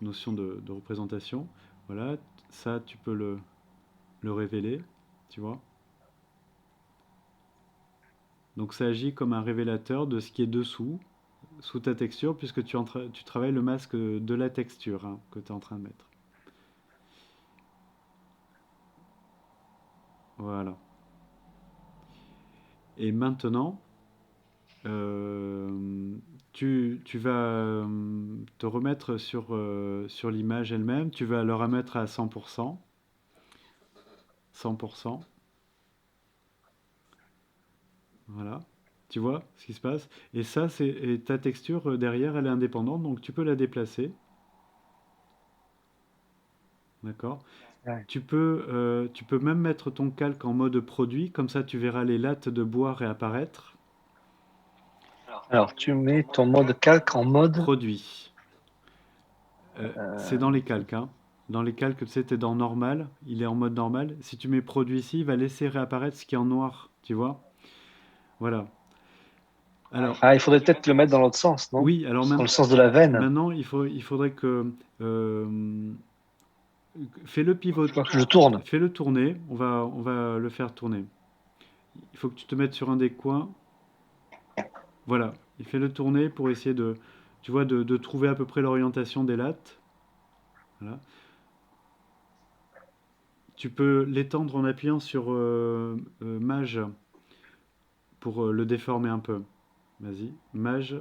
notion de représentation. Voilà, ça tu peux le révéler, tu vois. Donc ça agit comme un révélateur de ce qui est dessous, sous ta texture, puisque tu travailles le masque de la texture, hein, que tu es en train de mettre. Voilà. Et maintenant, euh, tu vas te remettre sur l'image elle-même, tu vas le remettre à 100%. 100%. Voilà. Tu vois ce qui se passe? Et ça, et ta texture derrière, elle est indépendante, donc tu peux la déplacer. D'accord? Ouais. Tu peux même mettre ton calque en mode produit, comme ça tu verras les lattes de bois réapparaître. Alors, tu mets ton mode calque en mode. Produit. C'est dans les Ok. calques, hein. Dans les calques, tu sais, t'es dans normal, il est en mode normal. Si tu mets produit ici, il va laisser réapparaître ce qui est en noir, tu vois? Voilà. Alors, Ah, il faudrait peut-être le mettre dans l'autre sens, non? oui, alors Dans le sens de la veine. maintenant, il faudrait que euh, fais-le pivot, Je tourne. fais-le tourner. On va le faire tourner. Il faut que tu te mettes sur un des coins. Voilà. Il fait le tourner pour essayer tu vois, de trouver à peu près l'orientation des lattes. Voilà. tu peux l'étendre en appuyant sur Mage pour le déformer un peu. Vas-y, Mage,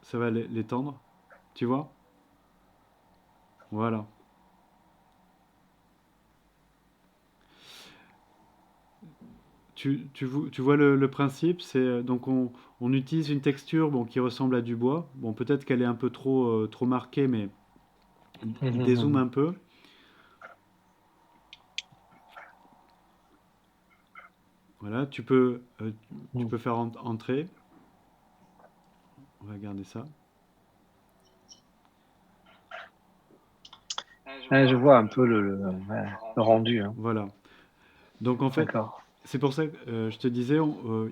ça va l'étendre. Tu vois? Voilà. Tu vois le principe, c'est donc on utilise une texture bon, qui ressemble à du bois. Bon, peut-être qu'elle est un peu trop marquée, mais dézoome un peu. Voilà, tu peux faire entrer. On va garder ça. Ouais, je vois un peu ouais, le rendu, hein. Voilà. Donc en fait, D'accord. c'est pour ça que je te disais,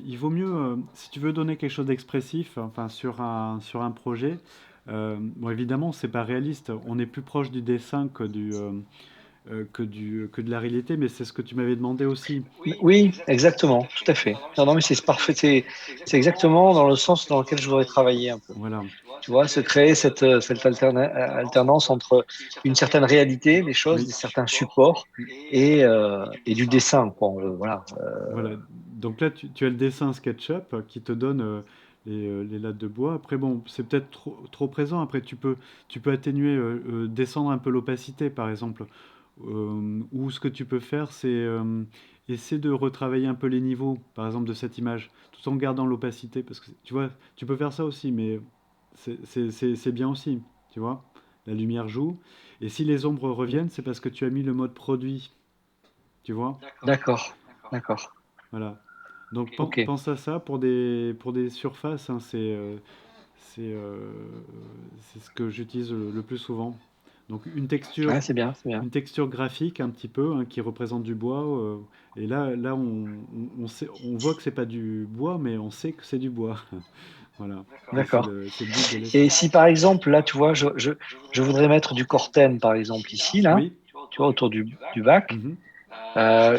il vaut mieux, si tu veux donner quelque chose d'expressif, enfin sur un projet, bon évidemment c'est pas réaliste, on est plus proche du dessin que de la réalité, mais c'est ce que tu m'avais demandé aussi. Oui, exactement, tout à fait. Non, non, mais c'est parfait. C'est exactement dans le sens dans lequel je voudrais travailler un peu. Voilà, Tu vois, se créer cette alternance entre une certaine réalité des choses, des oui, certains supports et du dessin, quoi. Voilà. voilà. Donc là tu as le dessin SketchUp qui te donne les lattes de bois. Après bon, c'est peut-être trop présent. Après tu peux atténuer, descendre un peu l'opacité par exemple. Ou ce que tu peux faire, c'est essayer de retravailler un peu les niveaux, par exemple, de cette image, tout en gardant l'opacité. Parce que tu vois, tu peux faire ça aussi, mais c'est bien aussi, tu vois. La lumière joue. Et si les ombres reviennent, c'est parce que tu as mis le mode produit, tu vois. D'accord, d'accord. Voilà. Donc Ok. pense à ça pour des surfaces, hein, c'est euh, c'est ce que j'utilise le plus souvent. Donc Ouais, c'est bien, c'est bien. une texture graphique un petit peu hein, qui représente du bois. Et là on voit que c'est pas du bois, mais on sait que c'est du bois. Voilà. Et D'accord. c'est le but de Et l'essai. si par exemple, là, tu vois, je voudrais mettre du corten, par exemple, ici, là, Oui. tu vois, autour du bac. Mhm.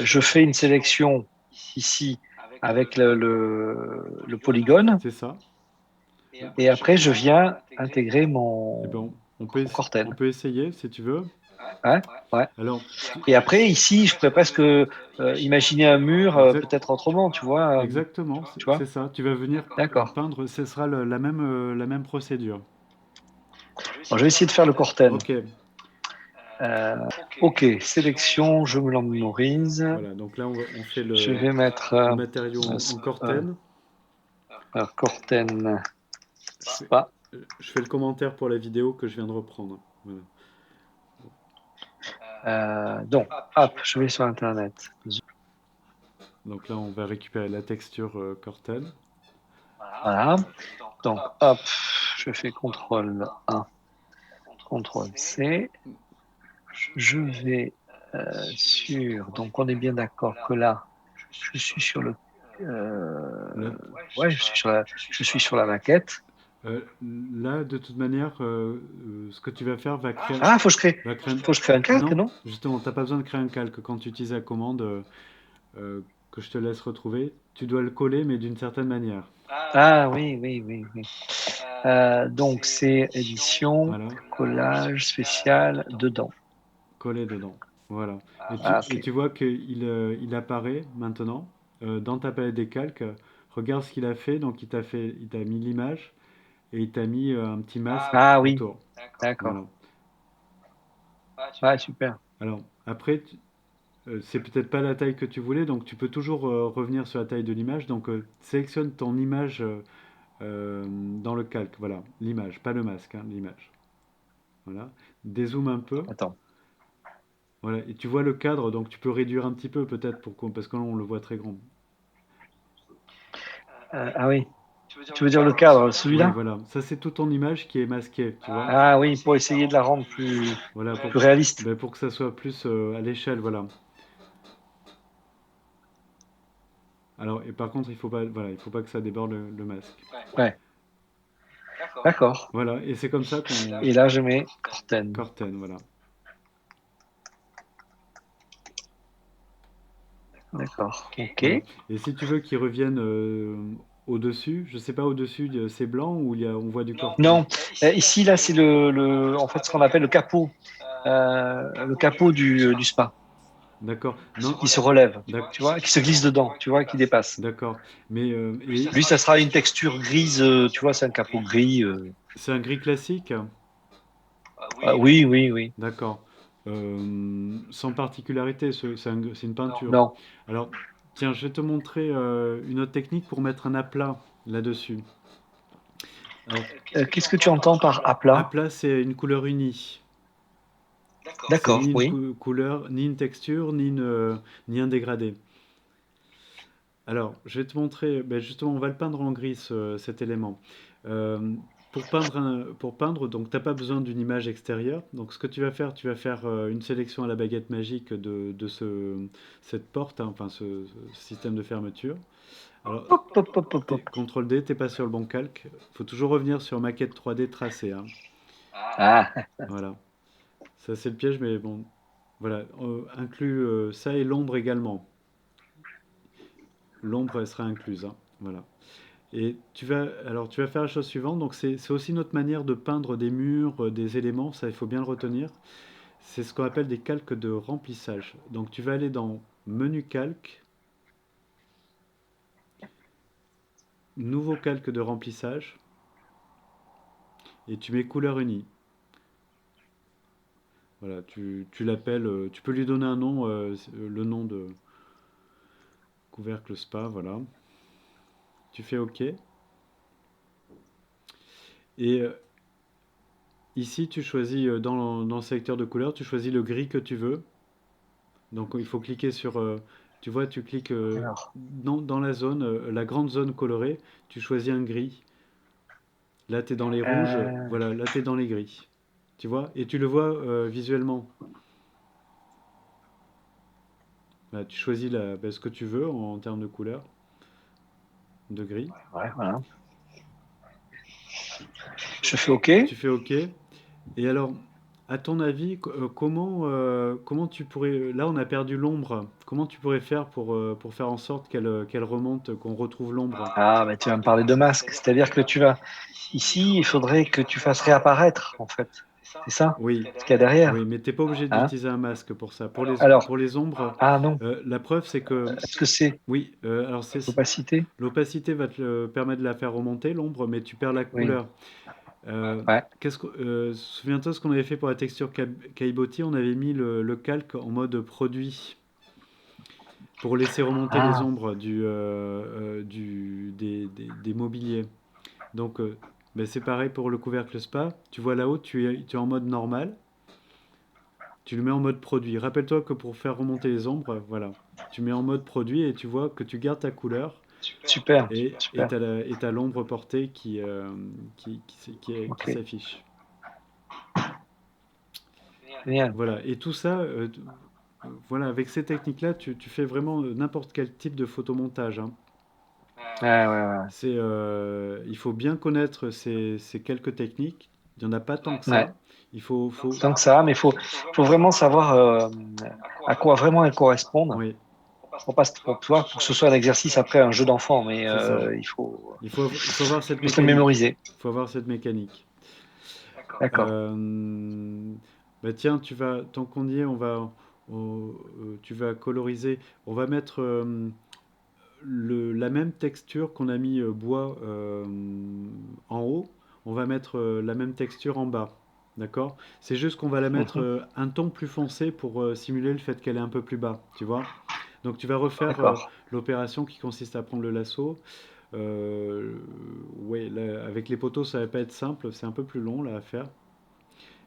Je fais une sélection ici avec le polygone C'est ça. et après je viens intégrer Et ben mon on corten. peut essayer si tu veux. Ouais, ouais. Alors, Et après ici, je pourrais presque imaginer un mur exact, peut-être autrement, tu vois, exactement, tu c'est vois. ça. Tu vas venir D'accord. peindre, ce sera la même procédure. Alors, je vais essayer de faire le corten. Ok, Euh, ok, sélection, je me l'en mémorise. voilà. Donc là, on fait Je vais mettre le matériau en euh, corten. corten Je fais, spa. je fais le commentaire pour la vidéo que je viens de reprendre. Voilà. Donc, hop, je vais sur Internet. Donc là, on va récupérer la texture corten. Voilà. Donc, hop, je fais CTRL 1, CTRL C. Je vais sur. Donc, on est bien d'accord que là, je suis sur le. Là, Ouais, je suis sur la maquette. là, de toute manière, ce que tu vas faire Ah, va créer faut que je crée un calque, Non, non? justement, tu n'as pas besoin de créer un calque. Quand tu utilises la commande euh, que je te laisse retrouver, tu dois le coller, mais d'une certaine manière. Ah, oui, oui, oui, oui. Donc, c'est édition, Voilà, collage spécial, dedans. coller dedans. Voilà. Ah, Et ok. tu vois il apparaît maintenant dans ta palette des calques. Regarde ce qu'il a fait. Donc, il t'a mis l'image et il t'a mis un petit masque Ah, oui, autour. Voilà. d'accord. Ouais, super. Alors, après, c'est peut-être pas la taille que tu voulais, donc tu peux toujours revenir sur la taille de l'image. Donc, sélectionne ton image dans le calque. Voilà, l'image, pas le masque, hein, l'image. Voilà. Dézoome un peu. Attends. Voilà. Et tu vois le cadre, donc tu peux réduire un petit peu peut-être parce que là, on le voit très grand. Ah oui. Tu veux dire le cadre, Oui, celui-là? voilà. Ça, c'est toute ton image qui est masquée, tu vois. Ah oui, pour essayer de la rendre Voilà, plus réaliste. ben, pour que ça soit plus à l'échelle, voilà. Alors, et par contre, il faut pas que ça déborde le masque. Ouais, d'accord. Voilà, et c'est comme ça qu'on... Et là, je mets Corten. Corten, voilà. D'accord. Ok. Voilà. Et si tu veux qu'ils reviennent au-dessus, je sais pas, au-dessus, c'est blanc ou on voit du corten? Non, ici, là, c'est en fait, ce qu'on appelle le capot du spa. d'accord. qui, Non, qui se relève, d'ac- tu vois, qui se glisse dedans, tu vois, qui dépasse. d'accord. Mais et Lui, ça sera une texture grise, tu vois, c'est un capot gris. c'est un gris classique? Ah, oui, oui, oui. D'accord. Sans particularité, c'est une peinture. Non. Alors, tiens, je vais te montrer une autre technique pour mettre un aplat là-dessus. Alors, Qu'est-ce que tu entends par aplat? aplat, c'est une couleur unie. C'est D'accord, ni une oui. couleur, ni une texture, ni un dégradé. Alors, je vais te montrer, ben justement, on va le peindre en gris, cet élément. Euh, pour peindre, donc t'as pas besoin d'une image extérieure. Donc, ce que tu vas faire une sélection à la baguette magique cette porte, hein, enfin ce système de fermeture. Alors, Hop, hop, hop, hop, hop. CTRL D, t'es pas sur le bon calque. Faut toujours revenir sur maquette 3D tracée, hein. Ah, Voilà. Ça, c'est le piège, mais bon, voilà. Inclus ça et l'ombre également. L'ombre, elle sera incluse, hein. Voilà. Et tu vas faire la chose suivante. Donc, c'est aussi notre manière de peindre des murs, des éléments. Ça, il faut bien le retenir. C'est ce qu'on appelle des calques de remplissage. Donc, tu vas aller dans Menu calque, Nouveau calque de remplissage, et tu mets couleur unie. Voilà, tu l'appelles, tu peux lui donner un nom, le nom de couvercle spa, voilà. Tu fais OK. Et ici, tu choisis dans le secteur de couleur, tu choisis le gris que tu veux. Donc il faut cliquer sur, tu vois, tu cliques alors. dans la zone, la grande zone colorée, tu choisis un gris. Là, tu es dans les rouges, Euh, voilà, là, tu es dans les gris. Tu vois? Et tu le vois visuellement. Là, tu choisis ben, ce que tu veux en termes de couleur, de gris. ouais, voilà. Je fais OK. Tu fais OK. Et alors, à ton avis, comment tu pourrais... Là, on a perdu l'ombre. Comment tu pourrais faire pour faire en sorte qu'elle remonte, qu'on retrouve l'ombre? Ah, mais tu vas me parler de masque. C'est-à-dire que tu vas. Ici, il faudrait que tu fasses réapparaître, en fait. C'est ça? Oui, Ce qu'il y a oui, derrière. mais t'es pas obligé Hein? d'utiliser un masque pour ça. Alors, Pour les ombres, ah non. la preuve, c'est que... Est-ce que c'est Oui, alors l'opacité? l'opacité va permettre de la faire remonter, l'ombre, mais tu perds la Oui. couleur. Euh, Ouais. souviens-toi ce qu'on avait fait pour la texture Caillebotis, on avait mis le calque en mode produit pour laisser remonter les Ah, ombres des mobiliers. Donc, ben, c'est pareil pour le couvercle spa. Tu vois là-haut, tu es en mode normal. Tu le mets en mode produit. Rappelle-toi que pour faire remonter les ombres, voilà, tu mets en mode produit et tu vois que tu gardes ta couleur super, et super. t'as l'ombre portée qui OK. s'affiche. Génial. Voilà, et tout ça, voilà, avec ces techniques-là, tu fais vraiment n'importe quel type de photomontage, hein. Ouais, ouais, ouais. Il faut bien connaître ces quelques techniques. Il n'y en a pas tant que Ouais. ça. Faut, Tant que ça, mais faut vraiment savoir à quoi vraiment elles correspondent. oui, Pour toi, pour que ce soit un exercice après un jeu d'enfant, mais c'est ça. Il faut avoir cette faut se le mécanique. mémoriser. Il faut avoir cette mécanique. D'accord. Euh, bah tiens, tant qu'on y est, tu vas coloriser. On va mettre la même texture qu'on a mis bois en haut. On va mettre la même texture en bas. D'accord? C'est juste qu'on va la mettre Mhm. un ton plus foncé pour simuler le fait qu'elle est un peu plus bas. Tu vois? Donc tu vas refaire D'accord. l'opération qui consiste à prendre le lasso. Ouais, là, avec les poteaux, ça va pas être simple. C'est un peu plus long là à faire.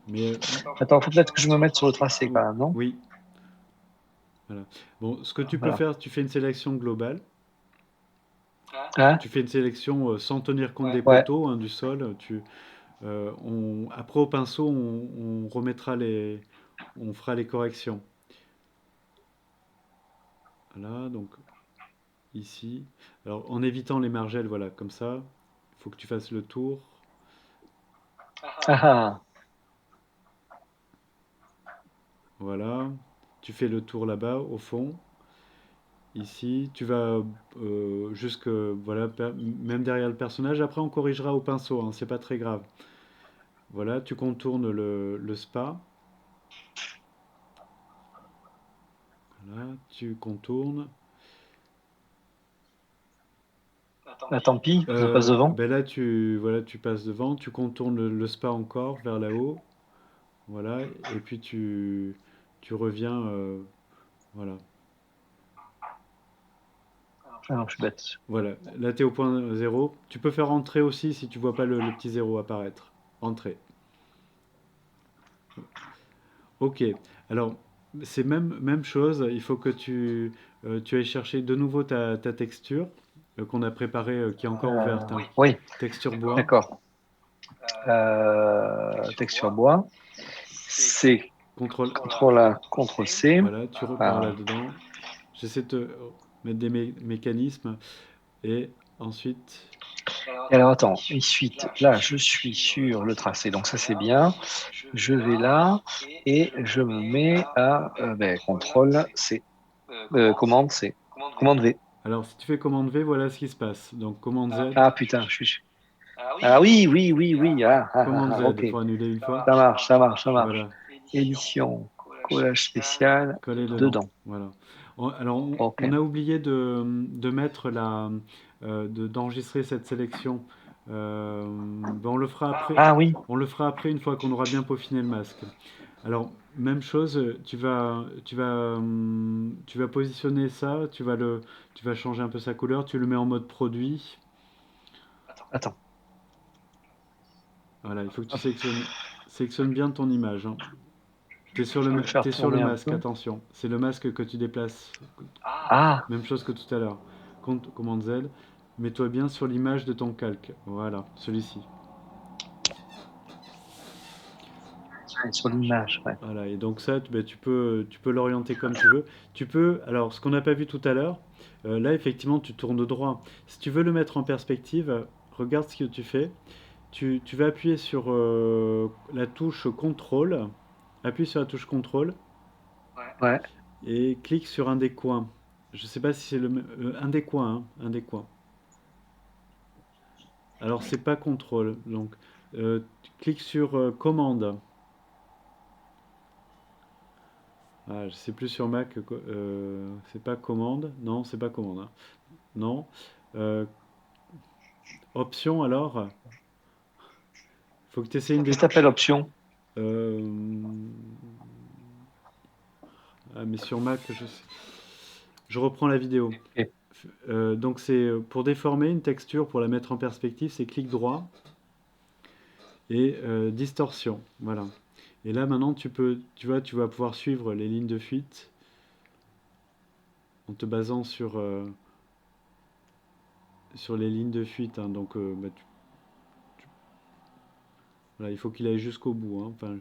Mais Attends, faut peut-être que je me mette sur le tracé quand même, non? oui, voilà. Bon, ce que tu peux Voilà. faire, tu fais une sélection globale. Hein? Tu fais une sélection sans tenir compte des Ouais. poteaux, hein, du sol. Après au pinceau, on remettra on fera les corrections. Voilà, donc ici. Alors en évitant les margelles, voilà, comme ça. Il faut que tu fasses le tour. Ah, ah. Voilà. Tu fais le tour là-bas, au fond. Ici, tu vas jusque, voilà, même derrière le personnage. Après, on corrigera au pinceau, hein, c'est pas très grave. Voilà, tu contournes le spa. Voilà, tu contournes. Ah, tant pis, je passe devant. Ben là, voilà, tu passes devant, tu contournes le spa encore vers là-haut. Voilà, et puis tu reviens. Voilà. Ah non, je suis bête. Voilà, là tu es au point zéro. Tu peux faire entrer aussi si tu vois pas le petit zéro apparaître. Entrer. Ok, alors c'est même chose, il faut que tu ailles chercher de nouveau ta texture qu'on a préparée, qui est encore ouverte, hein. Oui, Texture bois, d'accord. Texture bois. C, contrôle, CTRL A, CTRL C. voilà, tu repars Ah. là-dedans. J'essaie de te mettre des mécanismes et ensuite, Et alors attends, ensuite, là, je suis sur le tracé, donc ça c'est bien. Je vais là et je me mets à CTRL C, commande C, commande V. alors si tu fais commande V, voilà ce qui se passe. Donc commande Z, Ah putain, je suis. Ah oui, oui, oui, oui. commande Z, il Ok. faut annuler une fois. Ça marche, ça marche, ça marche. Voilà, Édition, collage spécial, coller dedans. dedans. Voilà. Alors, Ok. on a oublié de mettre d'enregistrer cette sélection. Ben, on le fera après. Ah oui. On le fera après une fois qu'on aura bien peaufiné le masque. Alors, même chose, tu vas positionner ça, tu vas changer un peu sa couleur, tu le mets en mode produit. Attends. Voilà, il faut que tu Hop. sélectionnes bien ton image, hein. Je vais le faire T'es sur le tourner un masque, peu. attention. C'est le masque que tu déplaces. Ah, Même chose que tout à l'heure. Commande Z. Mets-toi bien sur l'image de ton calque. Voilà, celui-ci. sur l'image, ouais. Voilà, et donc ça, ben, tu peux l'orienter comme tu veux. Tu peux, alors ce qu'on n'a pas vu tout à l'heure, là effectivement tu tournes droit. Si tu veux le mettre en perspective, regarde ce que tu fais. Tu vas appuyer sur la touche contrôle. Appuie sur la touche contrôle Ouais. et clique sur un des coins. Je ne sais pas si c'est un des coins, hein, un des coins. Alors c'est pas contrôle, donc tu cliques sur commande. Ah, je sais plus sur Mac, c'est pas commande. Non, c'est pas commande, hein. Non. Euh, option alors. Faut que tu essaies une Qu'est-ce des. que t'appelles option? Euh, ah, mais sur Mac, je reprends la vidéo. Ok. Donc c'est pour déformer une texture, pour la mettre en perspective, c'est clic droit et distorsion. Voilà. Et là maintenant tu vois, tu vas pouvoir suivre les lignes de fuite en te basant sur les lignes de fuite, hein. Donc bah, voilà, il faut qu'il aille jusqu'au bout, hein. Enfin,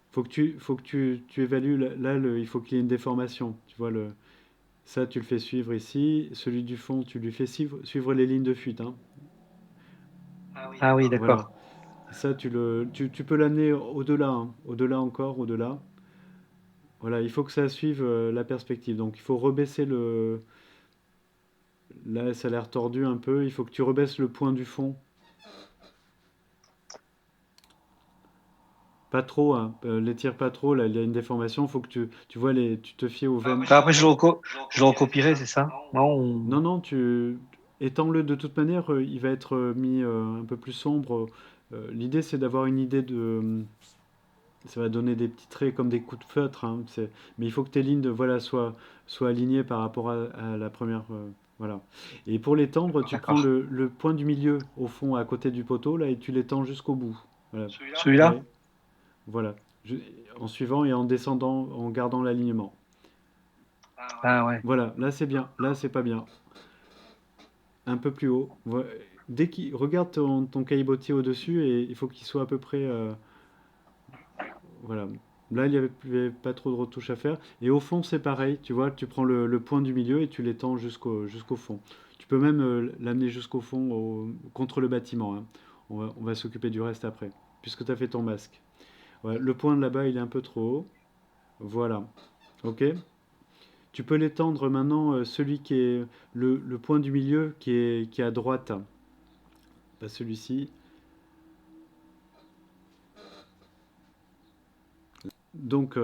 faut que tu évalues. Là, il faut qu'il y ait une déformation. Tu vois, ça, tu le fais suivre ici. Celui du fond, tu lui fais suivre les lignes de fuite, hein. Ah oui, Voilà. d'accord. Ça, tu peux l'amener au-delà, hein. Au-delà encore, au-delà. Voilà, il faut que ça suive la perspective. Donc, il faut rebaisser le. Là, ça a l'air tordu un peu. Il faut que tu rebaisses le point du fond. Pas trop, hein. L'étire pas trop. Là, il y a une déformation. Il faut que tu vois tu te fies aux veines. Après, je le recopierai, c'est ça? Non. Non, non, étends-le de toute manière, il va être mis un peu plus sombre. L'idée, c'est d'avoir une idée de. Ça va donner des petits traits comme des coups de feutre, hein. Mais il faut que tes lignes voilà, soient alignées par rapport à la première. Voilà. Et pour l'étendre, tu prends D'accord. le point du milieu, au fond, à côté du poteau, là, et tu l'étends jusqu'au bout. Voilà. Celui-là? Ouais, voilà. Je- En suivant et en descendant, en gardant l'alignement. Ah ouais. Voilà, là c'est bien, là c'est pas bien. Un peu plus haut. Dès qu'il regarde ton caillebotier au-dessus et il faut qu'il soit à peu près voilà. Là, il n'y avait pas trop de retouches à faire. Et au fond, c'est pareil. Tu vois, tu prends le point du milieu et tu l'étends jusqu'au fond. Tu peux même l'amener jusqu'au fond, contre le bâtiment, hein. On va s'occuper du reste après, puisque tu as fait ton masque. Voilà, le point de là-bas, il est un peu trop haut. Voilà. Ok. Tu peux l'étendre maintenant, celui qui est le point du milieu qui est à droite. Pas celui-ci. Donc,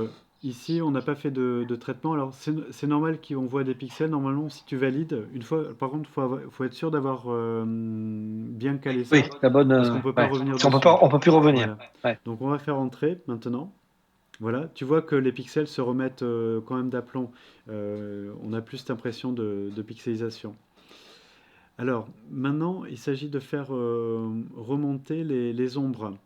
Ici, on n'a pas fait de traitement. Alors, c'est normal qu'on voit des pixels. Normalement, si tu valides, une fois, par contre, faut être sûr d'avoir bien calé Oui, ça, la bonne. parce qu'on ne peut pas Ouais. revenir Si on peut dessus. pas, on peut plus revenir. Voilà. Ouais. Donc, on va faire entrer maintenant. Voilà. Tu vois que les pixels se remettent quand même d'aplomb. On a plus cette impression de pixelisation. Alors, maintenant, il s'agit de faire remonter les ombres.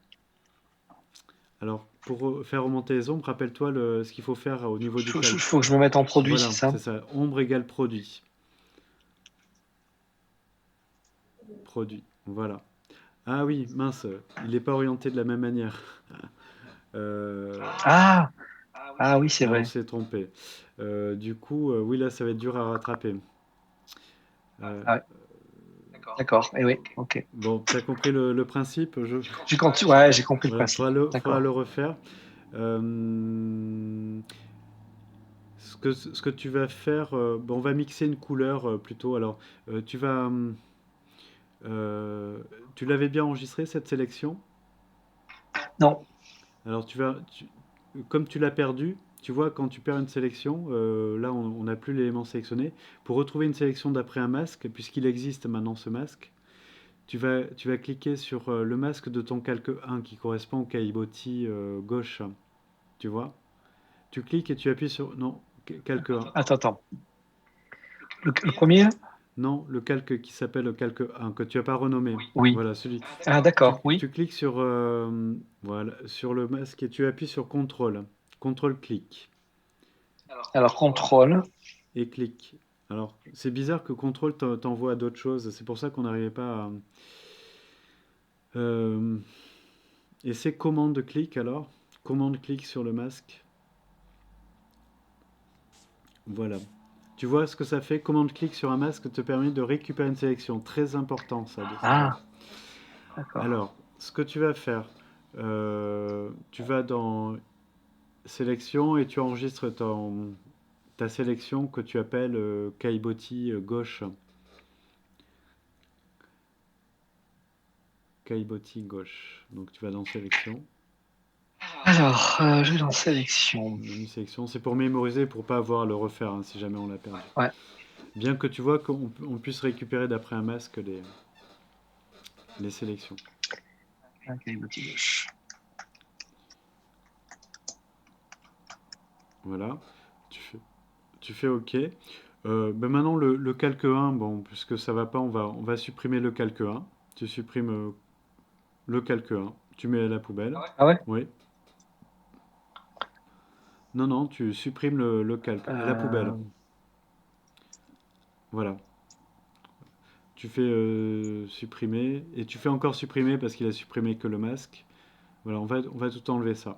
Alors, pour faire remonter les ombres, rappelle-toi ce qu'il faut faire au niveau du Il calque. faut que je me mette en produit, c'est Voilà, ça? c'est ça. Ombre égale produit. Produit. Voilà. Ah oui, mince, il n'est pas orienté de la même manière. Euh, Ah, ah oui, c'est on vrai. s'est trompé. Du coup, oui, là, ça va être dur à rattraper. Euh, Ah, ouais. D'accord. Et oui, ok. bon, tu as compris le principe? Ouais, j'ai compris le Voilà, principe. faudra D'accord. le refaire. Euh, ce que tu vas faire, bon, on va mixer une couleur plutôt. Alors, tu vas, euh, tu l'avais bien enregistré cette sélection? Non. Alors, comme tu l'as perdu, tu vois, quand tu perds une sélection, là, on n'a plus l'élément sélectionné. Pour retrouver une sélection d'après un masque, puisqu'il existe maintenant ce masque, tu vas cliquer sur le masque de ton calque 1 qui correspond au caillebotis gauche. Tu vois? Tu cliques et tu appuies sur... Non, calque 1. Attends. Le premier? Non, le calque qui s'appelle le calque 1, que tu n'as pas renommé. Oui. Voilà, celui. Ah, Tu, d'accord. Oui. tu cliques voilà, sur le masque et tu appuies sur CTRL. CTRL-clic. Alors, contrôle. Et clic. Alors, c'est bizarre que CTRL t'envoie à d'autres choses. C'est pour ça qu'on n'arrivait pas à... Euh, et c'est commande-clic alors. Commande-clic sur le masque. Voilà. Tu vois ce que ça fait? Commande-clic sur un masque te permet de récupérer une sélection. Très important ça de savoir. Ah, d'accord. Alors, ce que tu vas faire, tu vas dans sélection et tu enregistres ta sélection que tu appelles Caillebotis gauche. Caillebotis gauche. Donc tu vas dans sélection. Alors, je vais dans sélection. Menu sélection, c'est pour mémoriser, pour pas avoir à le refaire hein, si jamais on l'a perdu. Ouais. Bien que tu vois qu'on puisse récupérer d'après un masque les sélections. Ok, petit gauche. Voilà, tu fais OK. Ben maintenant le calque 1, bon, puisque ça va pas, on va supprimer le calque 1. Tu supprimes le calque 1, tu mets à la poubelle. Ah ouais? Oui. Non, non, tu supprimes le calque à la poubelle. Euh, Voilà. Tu fais supprimer et tu fais encore supprimer parce qu'il a supprimé que le masque. Voilà, on va tout enlever ça.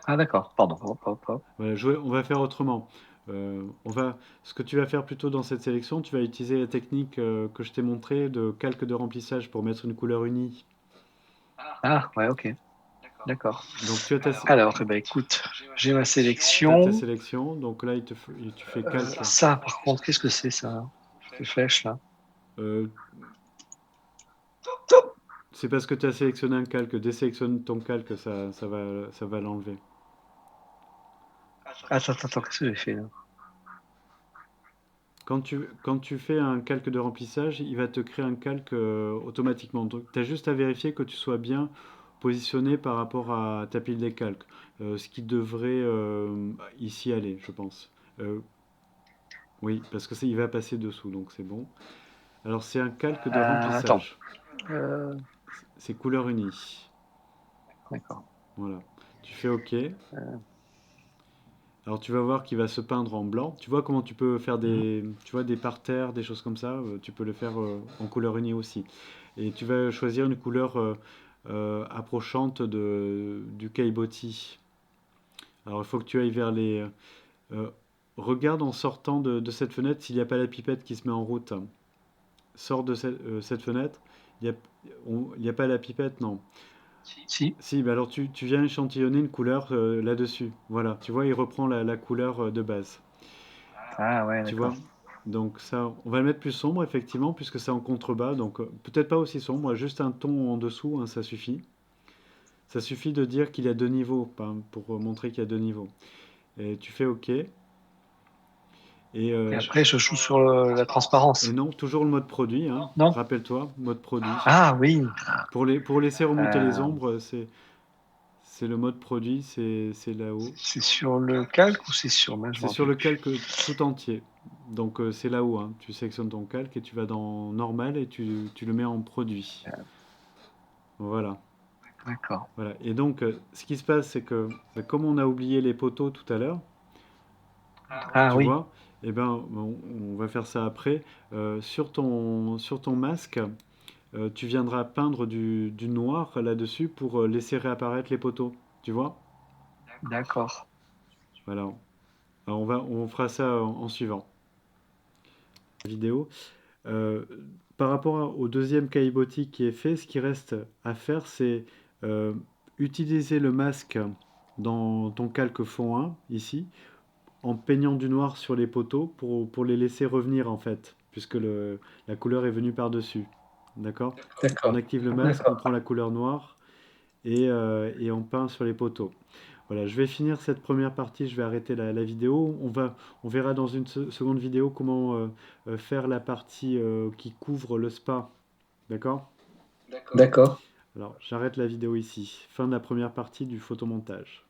Ah d'accord, pardon. Hop, hop, hop. Voilà, on va faire autrement. Ce que tu vas faire plutôt dans cette sélection, tu vas utiliser la technique que je t'ai montrée de calque de remplissage pour mettre une couleur unie. Ah ouais, ok. D'accord. Donc tu as ta, Alors, eh ben, écoute, j'ai ma t'as ta sélection. sélection, donc là tu fais calque. Ça, par contre, qu'est-ce que c'est ça? Ces flèches là. Euh, c'est parce que tu as sélectionné un calque. Désélectionne ton calque, ça va l'enlever. Attends, qu'est-ce que j'ai fait là? Quand tu fais un calque de remplissage, il va te créer un calque automatiquement. Donc, tu as juste à vérifier que tu sois bien positionné par rapport à ta pile des calques. Ce qui devrait ici aller, je pense. Oui, parce que il va passer dessous, donc c'est bon. Alors, c'est un calque de Attends. remplissage. Euh, C'est couleur unie. d'accord. Voilà. Tu fais OK. Euh, Alors, tu vas voir qu'il va se peindre en blanc. Tu vois comment tu peux faire des parterres, des choses comme ça. Tu peux le faire en couleur unie aussi. Et tu vas choisir une couleur approchante du caillebotis. Alors il faut que tu ailles vers les... euh, regarde en sortant de cette fenêtre s'il n'y a pas la pipette qui se met en route. Sors de cette fenêtre. Il n'y a pas la pipette, non. si. Si, bah alors tu viens échantillonner une couleur là-dessus. Voilà, tu vois, il reprend la couleur de base. Ah ouais, Tu d'accord. vois? Donc ça, on va le mettre plus sombre, effectivement, puisque c'est en contrebas. Donc peut-être pas aussi sombre, juste un ton en dessous, hein, ça suffit. Ça suffit de dire qu'il y a deux niveaux, pour montrer qu'il y a deux niveaux. Et tu fais OK. Et, Et après, je joue sur la et transparence. non, toujours le mode produit, hein. Non? Rappelle-toi, mode produit. Ah oui. Pour laisser remonter les Euh, ombres, c'est le mode produit, c'est là-haut. c'est sur le calque ou c'est sur main? Je me C'est sur rappelle le plus. calque tout entier. Donc c'est là-haut, hein. Tu sélectionnes ton calque et tu vas dans normal et tu le mets en produit. Voilà. D'accord. Voilà. Et donc ce qui se passe, c'est que comme on a oublié les poteaux tout à l'heure, Ah tu oui. vois, eh ben, on va faire ça après. Sur ton masque, tu viendras peindre du noir là-dessus pour laisser réapparaître les poteaux. Tu vois? D'accord. Voilà. Alors on fera ça en suivant la vidéo. Euh, Par rapport au deuxième caillebotis qui est fait, ce qui reste à faire, c'est euh, utiliser le masque dans ton calque fond 1, ici, en peignant du noir sur les poteaux pour les laisser revenir en fait, puisque la couleur est venue par-dessus. D'accord? On D'accord. active le masque, on prend la couleur noire et on peint sur les poteaux. Voilà, je vais finir cette première partie, je vais arrêter la vidéo. On verra dans une seconde vidéo comment faire la partie qui couvre le spa. D'accord? D'accord. Alors, j'arrête la vidéo ici. Fin de la première partie du photomontage.